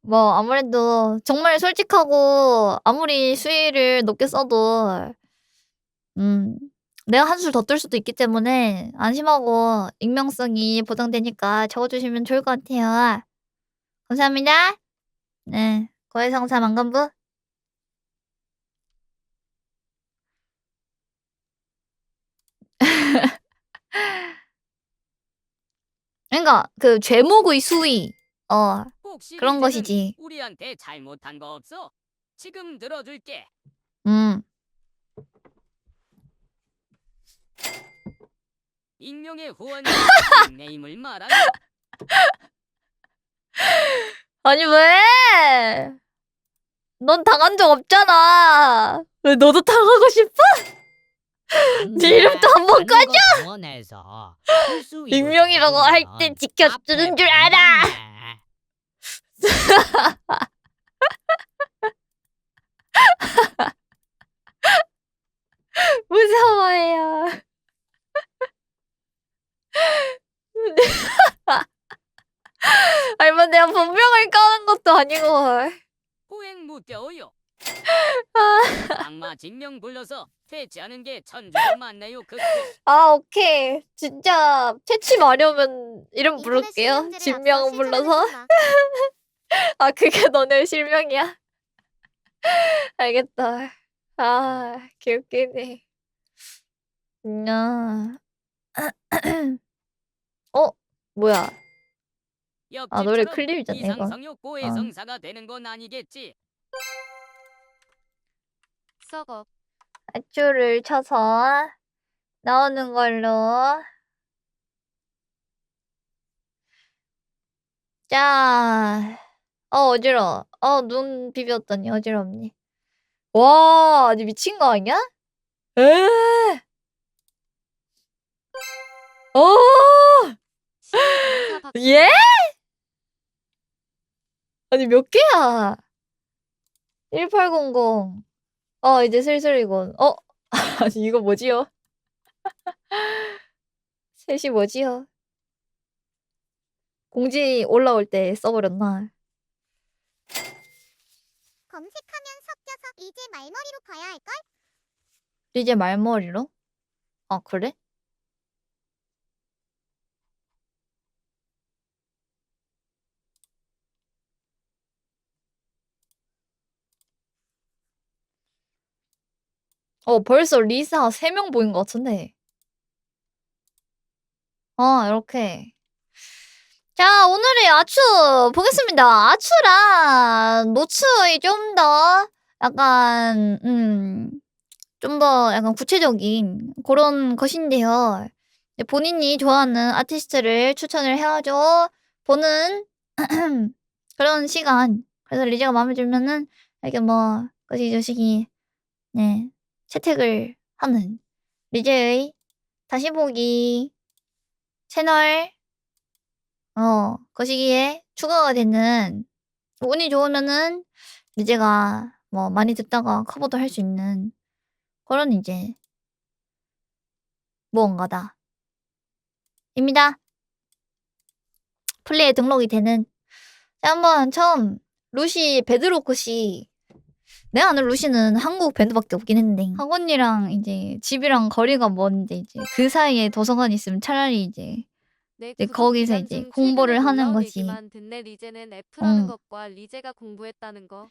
뭐 아무래도 정말 솔직하고 아무리 수위를 높게 써도 내가 한술 더 뜰 수도 있기 때문에 안심하고 익명성이 보장되니까 적어주시면 좋을 것 같아요. 감사합니다. 네, 고해성사 만간부. 그러니까 그 죄목의 수위 혹시 그런 이제는 것이지. 우리한테 잘못한 거 없어? 지금 들어줄게. 음. 익명의 후원이 닉네임을 말하고 아니 왜? 넌 당한 적 없잖아. 왜 너도 당하고 싶어? 네 이름도 한번 꺼져! 꺼져. 익명이라고 할 때 지켜주는 줄 알아. 무서워요. 아니 뭐 내가 본명을 까는 것도 아니고. 호행 무겨워요. 아. 악마 증명 불러서 퇴치하는 게 천주교 맞나요? 아 오케이. 진짜 퇴치하려면 이름 인터넷 부를게요. 실명제를 진명 앞서 불러서. 실천하는 아 그게 너네 실명이야? 알겠다. 아 개웃기네. 뭐야? 아 노래 옆집처럼 클립이잖아 이거. 이상성욕 고해성사가 되는 건 아니겠지? 썩업. 아추를 쳐서 나오는 걸로. 자, 어지러워. 눈 비볐더니 어지럽네. 와, 아니 미친 거 아니야? 에? 어! 시민사 박수. 예? 아니 몇 개야? 1800. 이제 슬슬 이건. 아니 이거 뭐지요? 셋이 뭐지요? 공지 올라올 때 써버렸나? 검색하면 섞여서 이제 말머리로 가야 할걸? 이제 말머리로? 아 그래? 벌써 리사 3명 보인 것 같은데. 이렇게. 자, 오늘의 아추 보겠습니다. 아추랑 노츠의 좀 더 약간, 좀 더 약간 구체적인 그런 것인데요. 본인이 좋아하는 아티스트를 추천을 해야죠. 보는 그런 시간. 그래서 리제가 마음에 들면은 이렇게 뭐, 거시저시기, 네, 채택을 하는 리제의 다시 보기 채널 거시기에 추가가 되는 운이 좋으면은 리제가 뭐 많이 듣다가 커버도 할 수 있는 그런 이제 무언가다 입니다. 플레이에 등록이 되는. 자, 한번 처음 루시 베드로크씨. 내가 아는 루시는 한국 밴드밖에 없긴 했는데 학원이랑 이제 집이랑 거리가 먼데 이제 그 사이에 도서관 있으면 차라리 이제 내 이제 구독 거기서 기간 이제 중 공부를 최근에 하는 놀라운 거지. 얘기만 듣네. 리제는 F라는 응. 것과 리제가 공부했다는 거.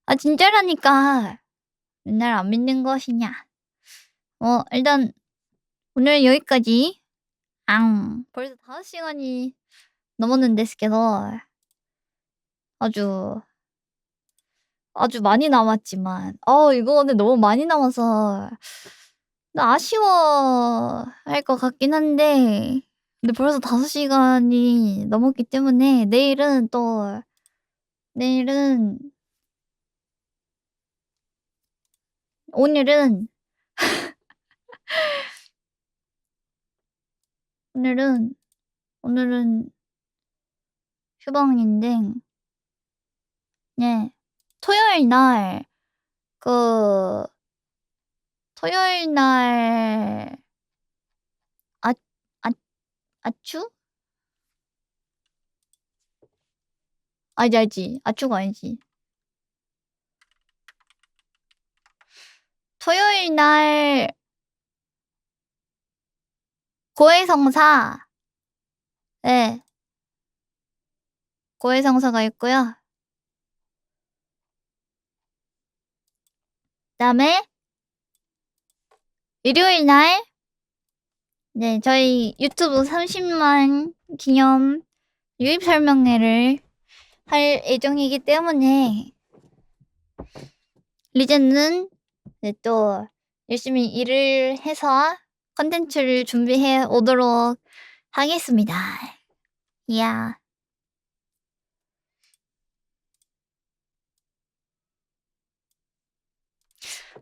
아 진짜라니까. 맨날 안 믿는 것이냐. 일단 오늘 여기까지. 벌써 5시간이 넘었는데스케도 아주 많이 남았지만 이거는 너무 많이 남아서 나 아쉬워할 것 같긴 한데 근데 벌써 5시간이 넘었기 때문에 내일은 오늘은 오늘은 휴방인데 네 토요일 날 아추? 알지. 아추가 아니지. 토요일 날 고해성사. 네. 고해성사가 있고요. 그다음에 일요일 날 네, 저희 유튜브 30만 기념 유입 설명회를 할 예정이기 때문에 리제는 네, 또 열심히 일을 해서 컨텐츠를 준비해 오도록 하겠습니다. 이야.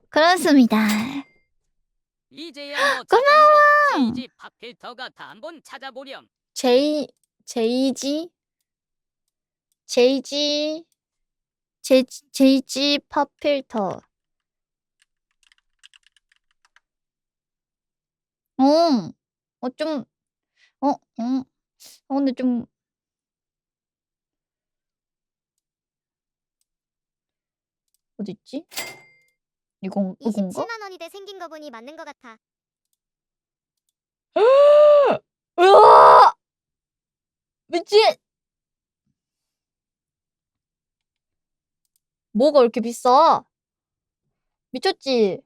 그렇습니다. 이제야 뭐 고마워. 제이지 팝필터 같아 한번 찾아보렴. 제이지 팝필터. 좀, 근데 좀, 어딨지? 이건가? 27만 원이대 생긴 거 보니 맞는 거 같아. 으아! 미친! 뭐가 이렇게 비싸? 미쳤지?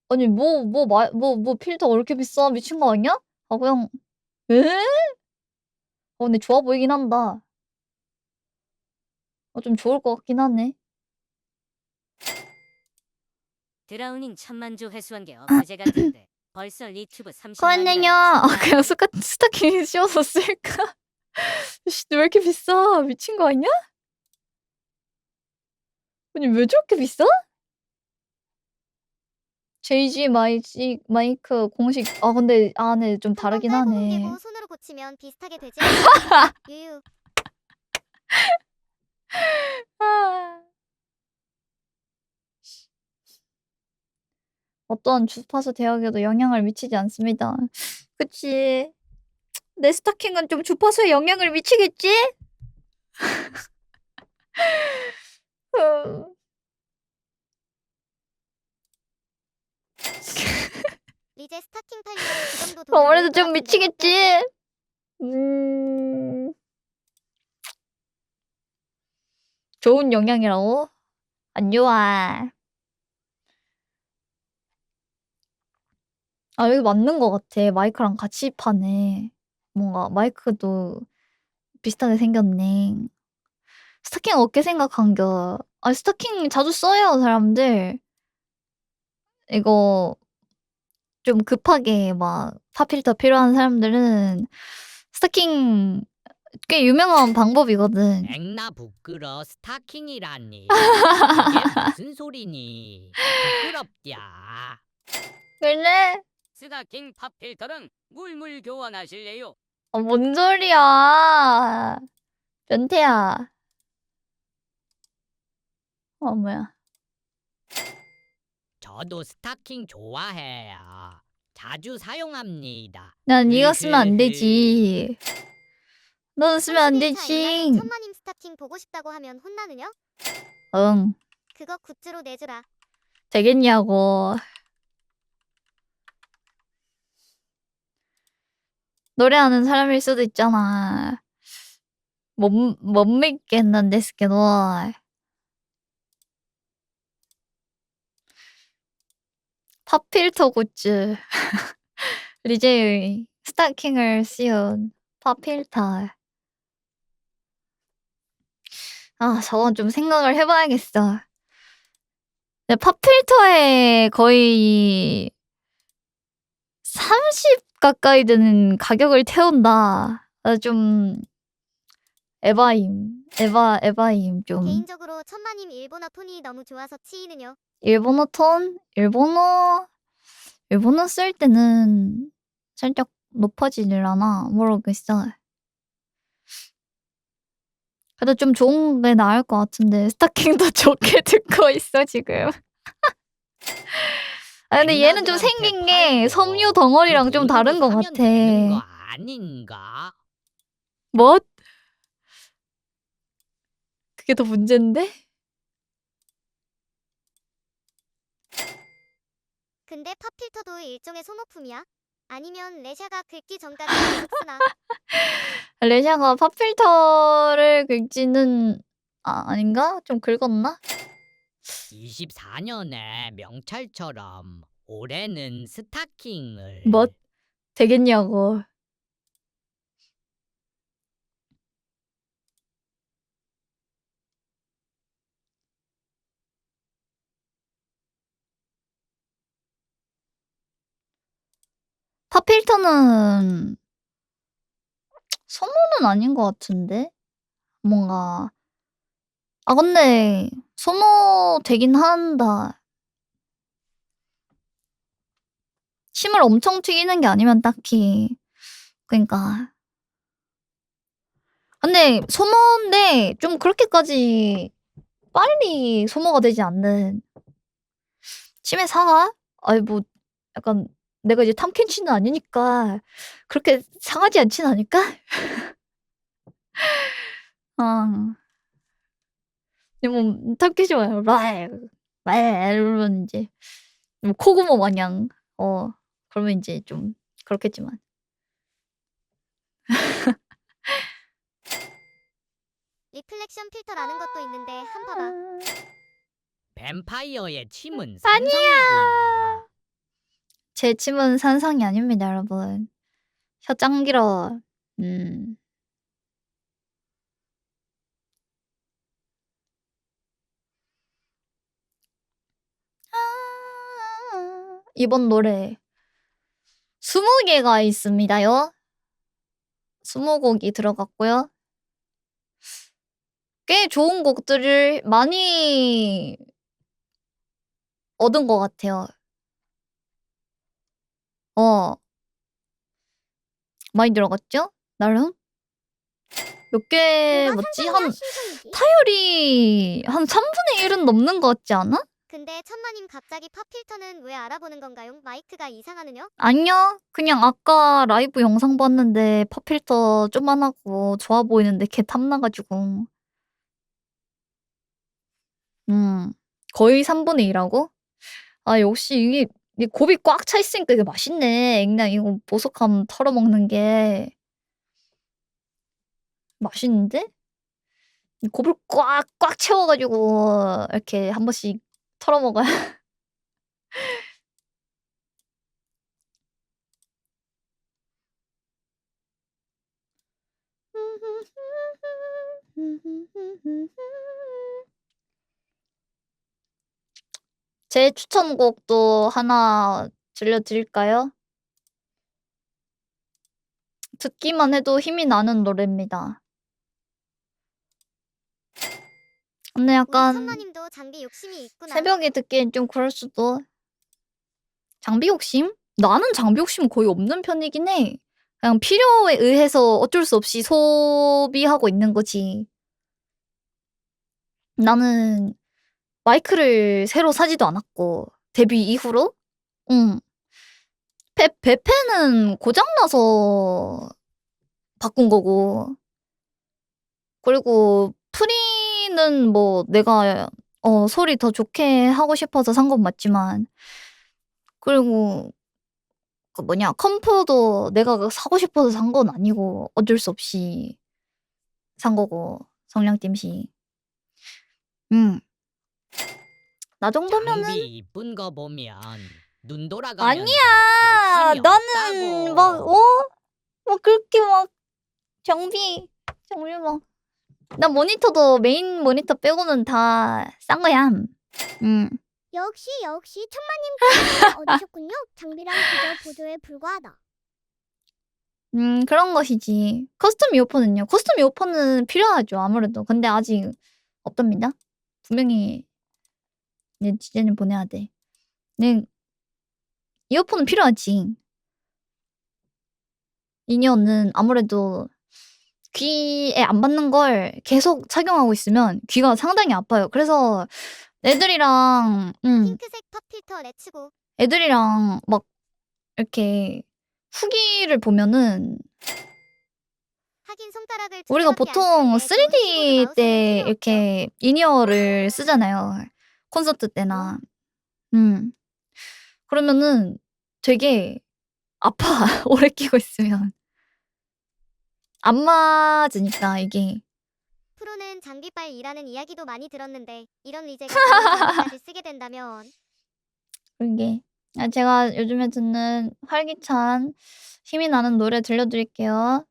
아니, 뭐 필터가 이렇게 비싸? 미친 거 아니야? 그냥, 에? 근데 좋아 보이긴 한다. 좀 좋을 것 같긴 하네. 드라우닝 천만조 회수한 게 엊그제 같은데 벌써 리튜브 30만이라니 그만해요. 그냥 스타킹 씌워서 쓸까? 씨, 왜 이렇게 비싸? 미친 거 아니야? 아니, 왜 저렇게 비싸? JG 마이크 공식 근데 안에 좀 다르긴 뽕뽕 하네. 뭉개고 손으로 고치면 비슷하게 되지 않을까? 유유. 아. 어떠한 주파수 대역에도 영향을 미치지 않습니다. 그치. 내 스타킹은 좀 주파수에 영향을 미치겠지? 리제 스타킹 팔면 그 정도 돈은 아무래도 모을 것 좀 같은데. 미치겠지? 좋은 영향이라고? 안 좋아. 아, 여기 맞는 것 같아. 마이크랑 같이 파네. 뭔가 마이크도 비슷하게 생겼네. 스타킹 어깨 생각한겨. 아, 스타킹 자주 써요, 사람들. 이거 좀 급하게 막 팝필터 필요한 사람들은 스타킹 꽤 유명한 방법이거든. 맥나 부끄러 스타킹이라니. 이게 무슨 소리니? 부끄럽냐? 그래? 스타킹 팝 필터랑 물물 교환하실래요? 뭔 소리야. 변태야. 뭐야. 저도 스타킹 좋아해요. 자주 사용합니다. 난 네가 쓰면 안 되지. 너는 쓰면 안 31차 되지. 일라는 천마님 스타킹 보고 싶다고 하면 혼나느냐? 응. 그거 굿즈로 내주라. 되겠냐고. 노래하는 사람일 수도 있잖아. 못 믿겠는데, 스케도. 팝필터 굿즈. 리제의 스타킹을 씌운 팝필터. 아, 저건 좀 생각을 해봐야겠어. 근데 팝필터에 거의 30 가까이 드는 가격을 태운다. 좀 에바임. 에바임 좀. 개인적으로 천마님 일본어 톤이 너무 좋아서 치이느뇨. 일본어 톤? 일본어 쓸 때는 살짝 높아지려나? 모르겠어. 그래도 좀 좋은 게 나을 것 같은데 스타킹도 좋게 듣고 있어 지금. 아 근데 얘는 좀 생긴 게 섬유 덩어리랑 좀 다른 것 같아. 되는 거 아닌가? 뭐? 그게 더 문제인데? 근데 팝필터도 일종의 소모품이야? 아니면 레샤가 긁기 전까지 계속 쓰나? 레샤가 팝필터를 긁지는 아닌가? 좀 긁었나? 24년에 명찰처럼 올해는 스타킹을. 뭐? 되겠냐고. 팝필터는 소모는 아닌 것 같은데? 뭔가 근데 소모 되긴 한다. 침을 엄청 튀기는 게 아니면 딱히. 그러니까. 근데 소모인데 좀 그렇게까지 빨리 소모가 되지 않는. 침의 사과? 아니 뭐 약간 내가 이제 탐켄치는 아니니까 그렇게 상하지 않진 않을까? 근데 뭐 탐켄치 마냥 말 이러면 이제 뭐 코고모 마냥 그러면 이제 좀 그렇겠지만. 리플렉션 필터라는 것도 있는데 한 봐봐. 뱀파이어의 침은 아니야. 산성이구나. 제 침은 산성이 아닙니다, 여러분. 혀 짱 길어. 이번 노래 20개가 있습니다요. 20곡이 들어갔고요. 꽤 좋은 곡들을 많이 얻은 것 같아요. 많이 들어갔죠? 나름? 몇 개 뭐가 맞지? 상상이야, 한 신선이지? 타율이 한 3분의 1은 넘는 것 같지 않아? 근데 천마님 갑자기 팝 필터는 왜 알아보는 건가요? 마이크가 이상하느냐? 아니요. 그냥 아까 라이브 영상 봤는데 팝필터 좀만 하고 좋아 보이는데 걔 탐나가지고. 거의 3분의 1하고? 아, 역시 이게 곱이 꽉 차 있으니까 이게 맛있네. 그냥 이거 보석함 털어먹는 게 맛있는데? 이 곱을 꽉 채워가지고 이렇게 한 번씩 털어먹어야. 제 추천곡도 하나 들려드릴까요? 듣기만 해도 힘이 나는 노래입니다. 근데 우리 약간 천마님도 장비 욕심이 있구나. 새벽에 듣기엔 좀 그럴 수도. 장비 욕심? 나는 장비 욕심 거의 없는 편이긴 해. 그냥 필요에 의해서 어쩔 수 없이 소비하고 있는 거지. 나는 마이크를 새로 사지도 않았고 데뷔 이후로 배패는 고장나서 바꾼 거고, 그리고 프리는 뭐 내가 소리 더 좋게 하고 싶어서 산 건 맞지만, 그리고 그 뭐냐 컴프도 내가 사고 싶어서 산 건 아니고 어쩔 수 없이 산 거고, 성량 땜시. 나 정도면은. 장비 이쁜 거 보면 눈 돌아가면서 아니야. 욕심이 나는 없다고. 막 그렇게 막 장비 막. 나 모니터도 메인 모니터 빼고는 다 싼 거야. 역시 천마님 얻으셨군요. 장비랑 그저 보조에 불과하다. 그런 것이지. 커스텀 이어폰은요? 커스텀 이어폰은 필요하죠, 아무래도. 근데 아직 없답니다. 분명히 내 디자인을 보내야 돼. 네, 이어폰은 필요하지. 이니어는 아무래도 귀에 안 맞는 걸 계속 착용하고 있으면 귀가 상당히 아파요. 그래서 애들이랑 핑크색 팝 필터 레츠고. 애들이랑 막 이렇게 후기를 보면은 하긴 손가락을 두 우리가 개밖에 안 보통 쓰는데 좋은 키보드 3D 마우스는 때 필요 없죠. 이렇게 인이어를 쓰잖아요. 콘서트 때나. 그러면은 되게 아파. 오래 끼고 있으면. 안 맞으니까 이게. 프로는 장비빨이라는 이야기도 많이 들었는데 이런 리제가 좋은 장비까지 쓰게 된다면 그런 게. 제가 요즘에 듣는 활기찬 힘이 나는 노래 들려드릴게요.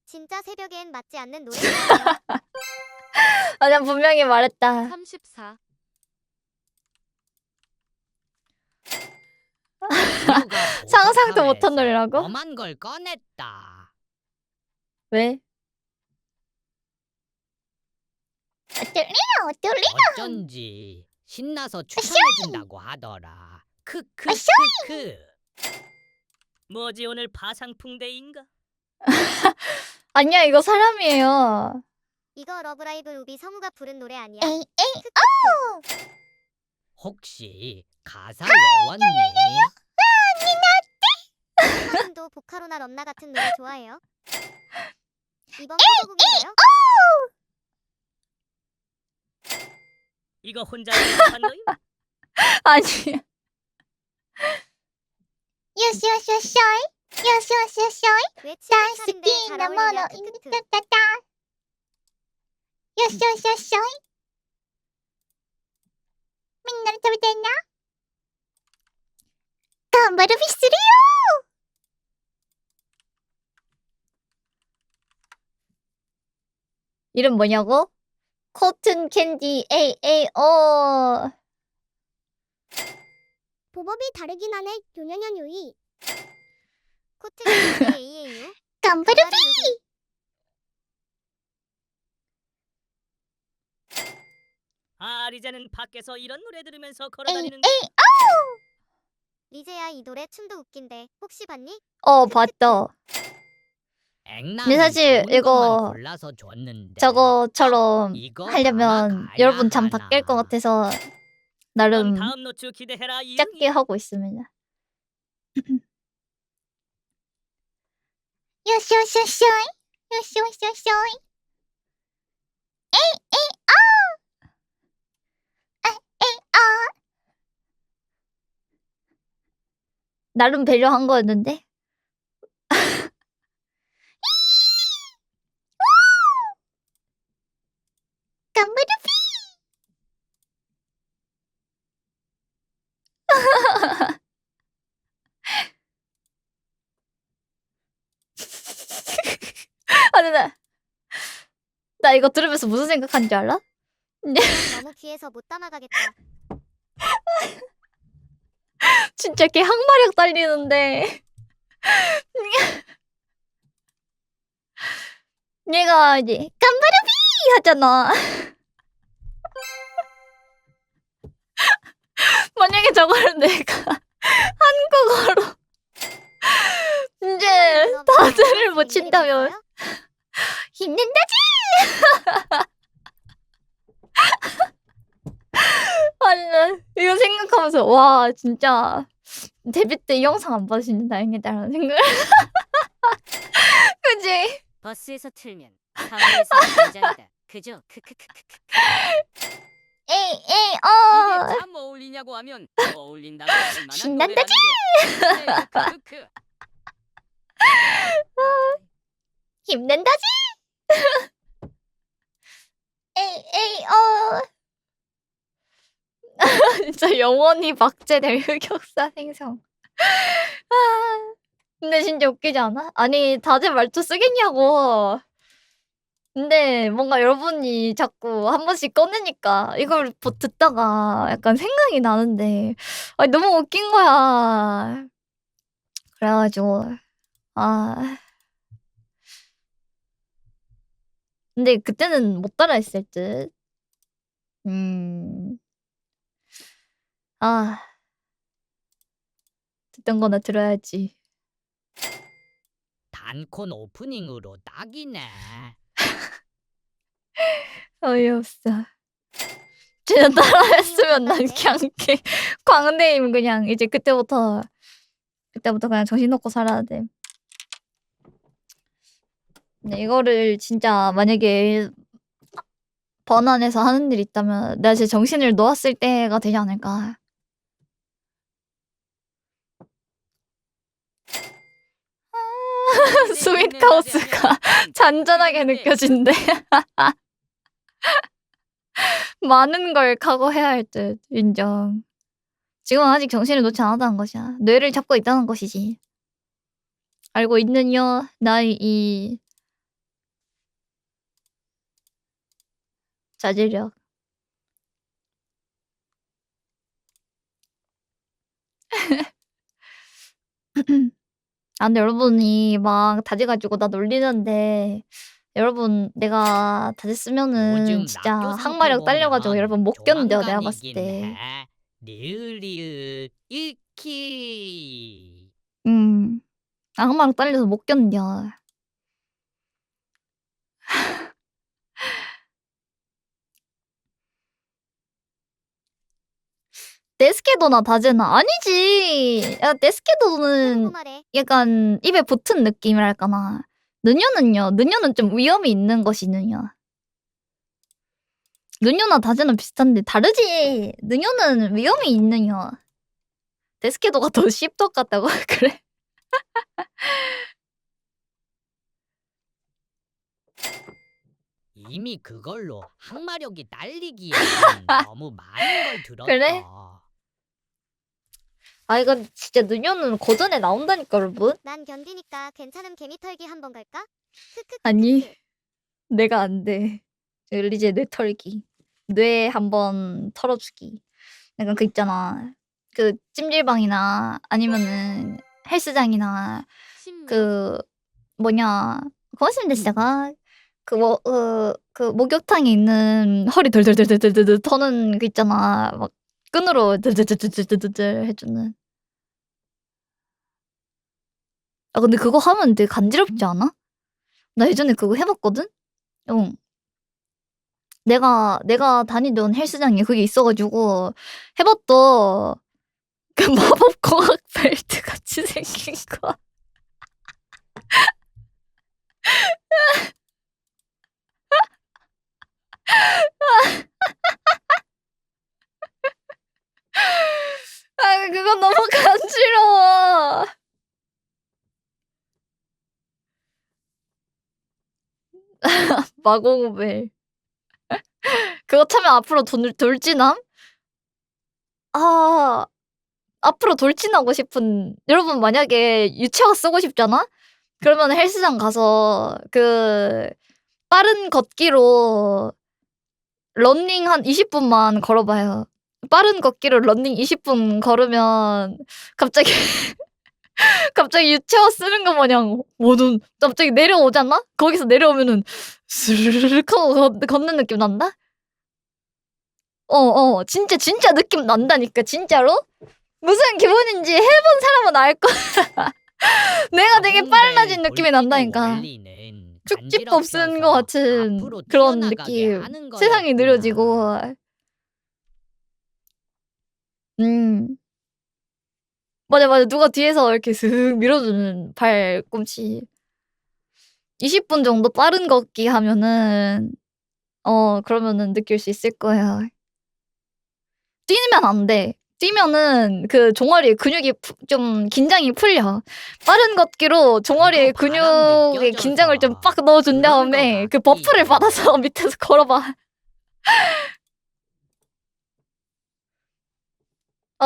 진짜 새벽엔 맞지 않는 노래예요. 난 분명히 말했다. 34. 상상도 못한 노래라고? 엄한 걸 꺼냈다. 왜? 어쩐지 신나서 추천해준다고 하더라. 크크크크. 뭐지 오늘 파상풍대인가? 아니야, 이거 사람이에요. 이거 러브라이브 우비 성우가 부른 노래 아니야? 혹시 가사 외웠니? 천마님도 보카로나 럼나 같은 노래 좋아해요? 이번 커버곡인데요? 이거 혼자 연습한 거임? 아니. 요쇼쇼쇼이 요쇼쇼쇼이 왜 다이스키 나모노 인타타타 요쇼쇼쇼이 민날食べてんな頑張るビスるよ 이름 뭐냐고? 코튼 캔디 AAO. 보법이 다르긴 하네 요냐냐유이 코트가 A예요 頑張るビ 아 리자는 밖에서 이런 노래 들으면서 걸어다니는 리제야 이 노래 춤도 웃긴데 혹시 봤니? 봤다. 앵남이 근데 사실 좋은 이거 것만 골라서 줬는데 저거처럼 이거 하려면 가야 여러분 잠 다 하나. 깰 것 같아서 그럼 나름 다음 노출 기대해라 작게 이응이. 하고 있습니다. 요쇼쇼쇼이 요쇼쇼쇼이 나름 배려한 거였는데. 깜부르 아니 나 이거 들으면서 무슨 생각한 줄 알아? 너무 귀해서 못 담아가겠다 진짜 걔 항마력 딸리는데 얘가 이제 깜바르비 하잖아. 만약에 저거를 내가 한국어로 이제 다들을 못 친다면 힘낸다지. 아니 나 이거 생각하면서 와 진짜 데뷔 때 이 영상 안 봐주시는 다행이다라는 생각. 그지? 버스에서 틀면 가을에서 굉장이다. 그죠? 크크크크크. 에이 이게 어. 참 어울리냐고 하면 어울린다고 얼마나 신난다지? 노래라는 게. 크크크. 힘낸다지. 에이 어. 진짜 영원히 박제될 흑역사 생성. 아, 근데 진짜 웃기지 않아? 아니 다들 말투 쓰겠냐고. 근데 뭔가 여러분이 자꾸 한 번씩 꺼내니까 이걸 듣다가 약간 생각이 나는데 아니, 너무 웃긴 거야. 그래가지고 아 근데 그때는 못 따라했을 듯. 아 듣던 거나 들어야지. 단콘 오프닝으로 딱이네. 어이없어. 진짜 따라했으면 난 그냥 걔 광대임 그냥 이제 그때부터 그냥 정신 놓고 살아야 돼. 근데 이거를 진짜 만약에 번안에서 하는 일 있다면 내가 제 정신을 놓았을 때가 되지 않을까. 스윗하우스가 잔잔하게 느껴진대. 많은 걸 각오해야 할 듯. 인정. 지금은 아직 정신을 놓지 않았다는 것이야. 뇌를 잡고 있다는 것이지. 알고 있느냐 나의 이 자제력. 아 근데 여러분이 막 다져가지고 나 놀리는데 여러분 내가 다졌으면은 요즘 진짜 낙교 항마력 상태 딸려가지고 보면 여러분 못 견뎌 내가 봤을 조만간이긴 때. 해. 리을리을 이키. 항마력 딸려서 못 견뎌. 데스케도나 다제나 아니지. 야 데스케도는 말해 약간 입에 붙은 느낌이랄까나. 느녀는 좀 위험이 있는 것이 느녀. 능요나 다재는 비슷한데 다르지. 능요는 위험이 있는 요. 데스케도가 더 씹덕 같다고? 그래? 이미 그걸로 항마력이 딸리기에 너무 많은 걸 들었어. 그래? 아 이건 진짜 능요는 고전에 나온다니까 여러분. 난 견디니까 괜찮음 개미털기 한번 갈까? 크크크. 아니 내가 안 돼. 리제 뇌 털기. 뇌 한번 털어주기. 약간 그 있잖아. 그 찜질방이나 아니면은 헬스장이나 신명. 그 뭐냐 고맙습니다 시작아 그 목욕탕에 있는 허리 덜덜덜덜덜덜 터는 그 있잖아 막 끈으로 덜덜덜덜덜 해주는 아 근데 그거 하면 되게 간지럽지 않아? 나 예전에 그거 해봤거든? 응 내가 다니던 헬스장에 그게 있어가지고 해봤더 그 마법 공학 벨트 같이 생긴 거 아 그건 너무 간지러워. 마공벨. 그거 차면 앞으로 돌진함? 아 앞으로 돌진하고 싶은 여러분 만약에 유채화 쓰고 싶잖아? 그러면 헬스장 가서 그 빠른 걷기로 러닝 한 20분만 걸어봐요. 빠른 걷기로 러닝 20분 걸으면 갑자기 갑자기 유채화 쓰는 거 마냥 뭐든 갑자기 내려오잖아? 거기서 내려오면은 스르르륵 하고 걷는 느낌 난다? 진짜 느낌 난다니까 진짜로? 무슨 기분인지 해본 사람은 알 거야. 내가 되게 빨라진 느낌이 난다니까. 축지법 쓰는 거 같은 그런 느낌. 세상이 느려지고. 맞아. 누가 뒤에서 이렇게 슥 밀어주는 발꿈치. 20분 정도 빠른 걷기 하면은 그러면은 느낄 수 있을 거야. 뛰면 안 돼. 뛰면은 그 종아리에 근육이 좀 긴장이 풀려. 빠른 걷기로 종아리에 근육에 긴장을 좀 빡 넣어준 다음에 그 버프를 받아서 밑에서 걸어봐.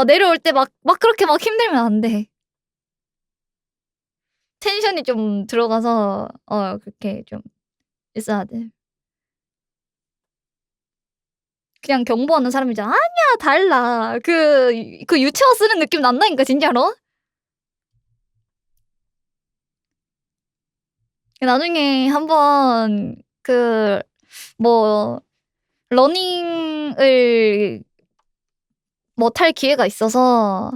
내려올 때 막 그렇게 막 힘들면 안 돼. 텐션이 좀 들어가서 그렇게 좀 있어야 돼. 그냥 경보하는 사람이잖아. 아니야 달라. 그 유채화 쓰는 느낌 난다니까 진짜로. 나중에 한번 그 뭐 러닝을 뭐 탈 기회가 있어서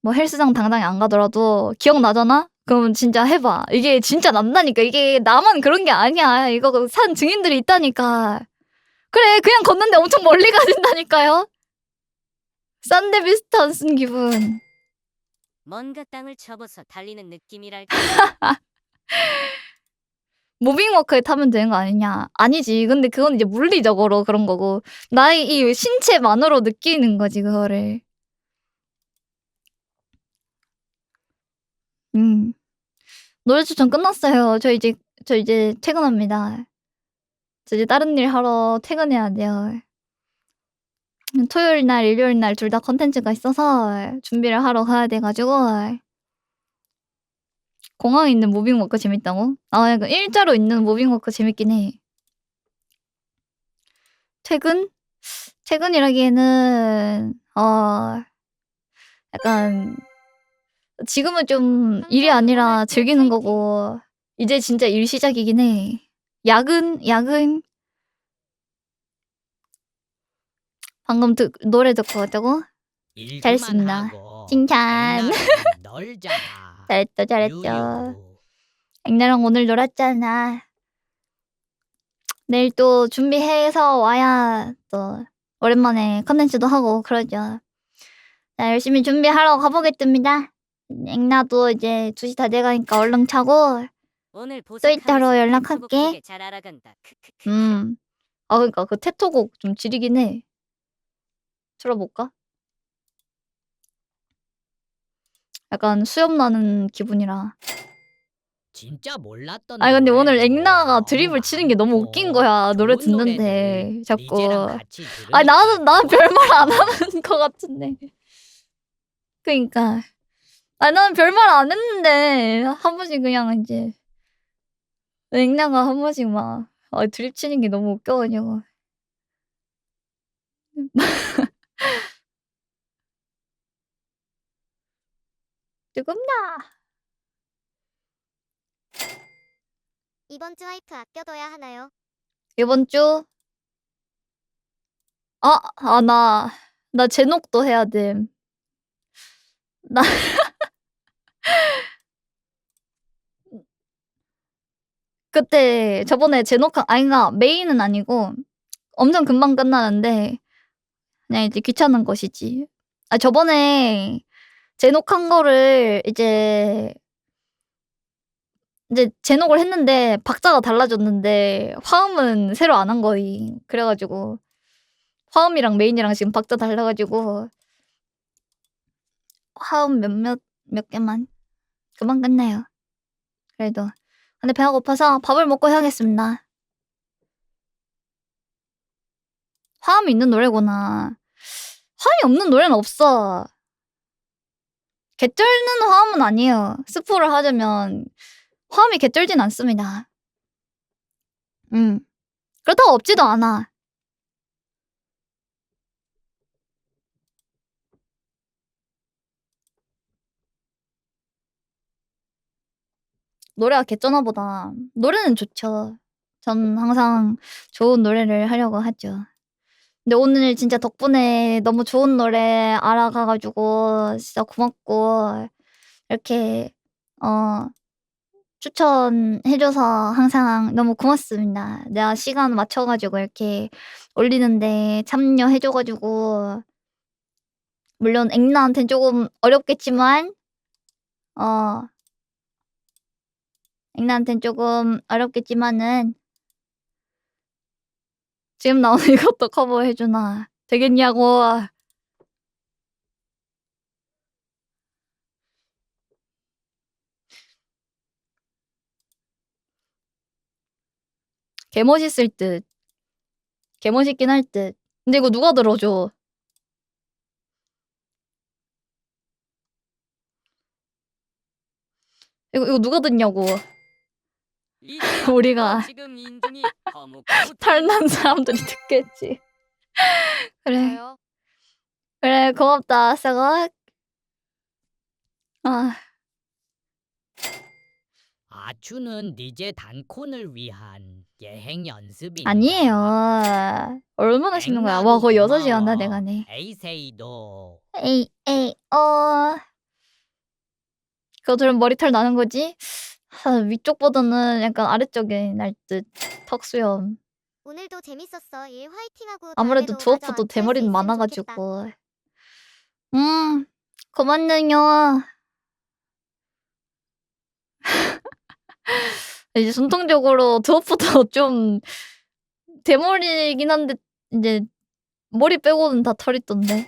뭐 헬스장 당당히 안 가더라도 기억나잖아? 그럼 진짜 해봐. 이게 진짜 난다니까. 이게 나만 그런 게 아니야. 이거 산 증인들이 있다니까. 그래 그냥 걷는데 엄청 멀리 가진다니까요. 싼데 비슷한 쓴 기분. 뭔가 땅을 접어서 달리는 느낌이랄까. 무빙워크에 타면 되는 거 아니냐? 아니지. 근데 그건 이제 물리적으로 그런 거고 나의 이 신체만으로 느끼는 거지 그거를. 노래 추천 끝났어요. 저 이제 퇴근합니다. 저 이제 다른 일 하러 퇴근해야 돼요. 토요일 날, 일요일 날 둘 다 컨텐츠가 있어서 준비를 하러 가야 돼가지고. 공항에 있는 무빙워크 재밌다고? 약간 일자로 있는 무빙워크 재밌긴 해. 퇴근이라기에는 약간 지금은 좀 일이 아니라 즐기는 거고 이제 진짜 일 시작이긴 해. 야근 방금 노래 듣고 왔다고? 잘했습니다. 칭찬. 널자. 잘했죠. 앵나랑 오늘 놀았잖아. 내일 또 준비해서 와야 또 오랜만에 컨텐츠도 하고 그러죠. 자, 열심히 준비하러 가보겠습니다. 앵나도 이제 2시 다 돼가니까 얼른 자고 오늘 또 이따로 연락할게. 잘 알아간다. 크크크. 아 그러니까 그 테토곡 좀 지리긴 해. 들어볼까? 약간 수염 나는 기분이라. 진짜 몰랐던 아니 근데 오늘 노래도 앵나가 너무 드립을 치는 게 너무 웃긴 거야. 노래 좋은 노래들 듣는데 자꾸. 리제랑 같이 아니 들으니까 나는 별말 안 하는 것 같은데. 그러니까. 아니 나는 별말 안 했는데 한 번씩 그냥 이제 앵나가 한 번씩 막 드립 치는 게 너무 웃겨가지고. 뜨겁나? 이번 주 하이프 아껴둬야 하나요? 이번 주? 나 제녹도 해야 돼. 나 그때 저번에 제녹 아닌가 메인은 아니고 엄청 금방 끝나는데 그냥 이제 귀찮은 것이지. 아 저번에 제녹한 거를 이제 제녹을 했는데 박자가 달라졌는데 화음은 새로 안 한 거임. 그래가지고 화음이랑 메인이랑 지금 박자 달라가지고 화음 몇 개만 금방 끝나요. 그래도 근데 배가 고파서 밥을 먹고 해야겠습니다. 화음이 있는 노래구나. 화음이 없는 노래는 없어. 개쩔는 화음은 아니에요. 스포를 하자면 화음이 개쩔진 않습니다. 그렇다고 없지도 않아. 노래가 개쩌나 보다. 노래는 좋죠. 전 항상 좋은 노래를 하려고 하죠. 근데 오늘 진짜 덕분에 너무 좋은 노래 알아가가지고 진짜 고맙고 이렇게 추천해줘서 항상 너무 고맙습니다. 내가 시간 맞춰가지고 이렇게 올리는데 참여해줘가지고 물론 앵나한텐 조금 어렵겠지만 앵나한텐 조금 어렵겠지만은 지금 나오는 이것도 커버해주나 되겠냐고. 개멋있을 듯. 개멋있긴 할 듯. 근데 이거 누가 들어줘? 이거 누가 듣냐고. 우리가 지금 인중이 거뭇거뭇 탈난 사람들이 듣겠지. 그래 저요. 그래 고맙다 싸가. 아추는 리제 단콘을 위한 여행 연습이 아니에요. 얼마나 쉬는 거야? 와 거의 6시간 다 돼가네. 에이세이도 에이 그거 들으면 머리털 나는 거지? 위쪽보다는 약간 아래쪽에 날 듯. 턱수염. 오늘도 재밌었어. 일 화이팅하고 아무래도 다음에도 두어프도 마저 완주할 수 대머리는 있으면 많아가지고. 고맙네요. 이제 전통적으로 두어프도 좀 대머리긴 한데 이제 머리 빼고는 다 털 있던데.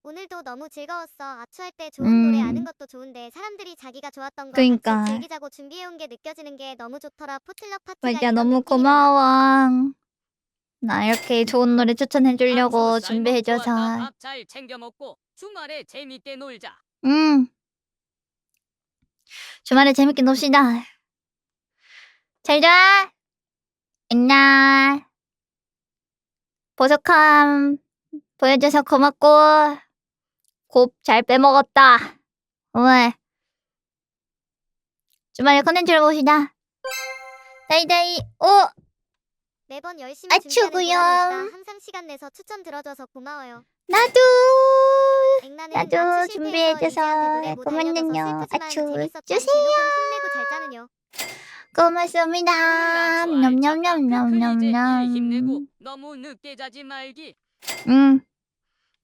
오늘도 너무 즐거웠어. 아추할 때 좋은 노래 아는 것도 좋은데 사람들이 자기가 좋았던 거 그러니까. 같이 즐기자고 준비해온 게 느껴지는 게 너무 좋더라. 포틀럭 파티가 맞아 이런 너무 느낌이라. 고마워. 나 이렇게 좋은 노래 추천해주려고 준비해줘서. 밥잘 챙겨 먹고 주말에 재밌게 놀자. 주말에 재밌게 놉시다. 잘자. 앵나. 보석함 보여줘서 고맙고 곱 잘 빼먹었다. 오늘 주말에 컨텐츠를 봅시다. 다이다이 오 매번 열심히 준비하는 아추구요. 보람이 있다. 항상 시간 내서 추천 들어줘서 고마워요. 나도 앵나는 나도 아추 준비해줘서 실패해서 리즈한테 노래 못 알려줘서 고맙네요. 슬프지만 아추 재밌었던 주세요. 제목은 힘내고 잘 자는요. 고맙습니다. 힘내고 냠냠냠냠냠냠. 너무 늦게 자지 말기. 오랜만에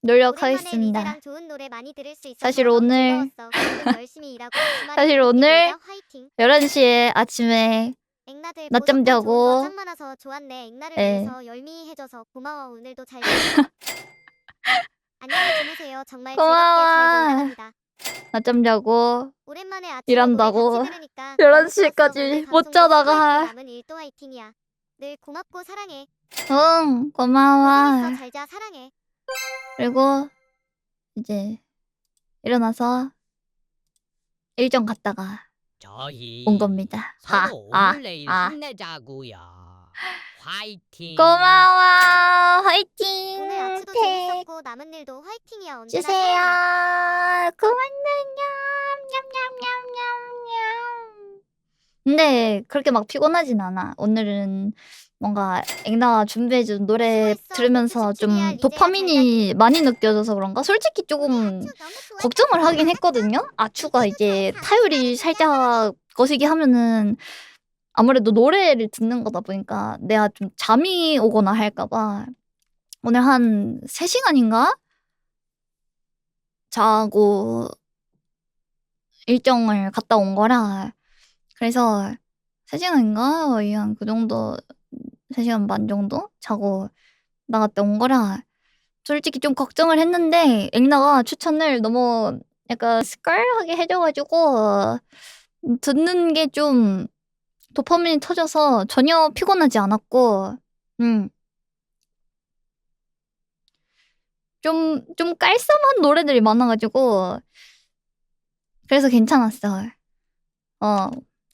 노력하겠습니다. 리제랑 좋은 노래 많이 들을 수 있어서 사실 너무 오늘 즐거웠어. 오늘도 열심히 일하고 주말에 사실 재밌게 오늘 놀자. 화이팅. 11시에 아침에 앵나들 낮잠 보석함 좋은 거 자고. 짱 많아서 좋았네. 앵나를 예. 위해서 열미해줘서 고마워. 오늘도 잘 잤어. 안녕히 주무세요. 정말 즐겁게 잘 고마워. 놀다 갑니다. 낮잠 자고 오랜만에 아침에 일한다고 노래 같이 들으니까 11시까지 오늘 못 방송도 자다가. 수고했고 남은 일도 화이팅이야. 늘 고맙고 사랑해. 응, 고생 고마워. 있어. 잘 자. 사랑해. 그리고 이제 일어나서 일정 갔다가 저희 온 겁니다. 서로 오늘 내일 힘내자고요. 화이팅. 고마워. 화이팅. 오늘 아츠도 태 재밌었고 남은 일도 화이팅이야. 언제나 주세요. 사랑해. 고맙네요. 냠냠냠냠냠. 근데 그렇게 막 피곤하진 않아. 오늘은 뭔가 앵나가 준비해준 노래 수고했어. 들으면서 노트 좀 튜토리얼 도파민이 많이 느껴져서 그런가? 솔직히 조금 아츠 너무 좋아. 걱정을 하긴 했거든요. 아추가 이제 타율이 살짝 거시기 하면은 아무래도 노래를 듣는 거다 보니까 내가 좀 잠이 오거나 할까봐 오늘 한 3시간인가? 자고 일정을 갔다 온 거라 그래서 3시간인가? 거의 한 그 정도 3시간 반 정도 자고 나갔다 온 거라 솔직히 좀 걱정을 했는데 앵나가 추천을 너무 약간 스컬하게 해줘가지고 듣는 게 좀 도파민이 터져서 전혀 피곤하지 않았고 좀 깔쌈한 노래들이 많아가지고 그래서 괜찮았어.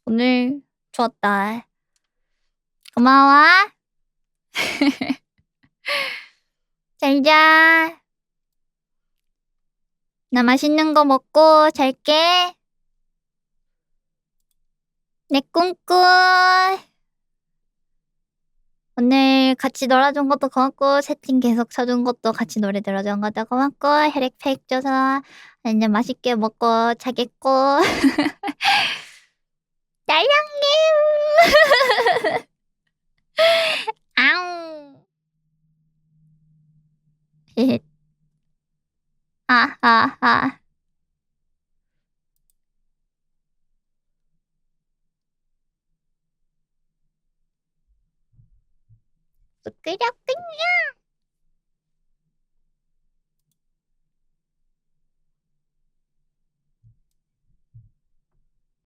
오늘 좋았다. 고마워. 잘 자. 나 맛있는 거 먹고 잘게. 내 꿈꿀. 오늘 같이 놀아준 것도 고맙고 채팅 계속 쳐준 것도 같이 노래 들어준 것도 고맙고 혈액팩 줘서 이제 맛있게 먹고 자겠고 딸랑님 아웅 아하하 부끄럽군요.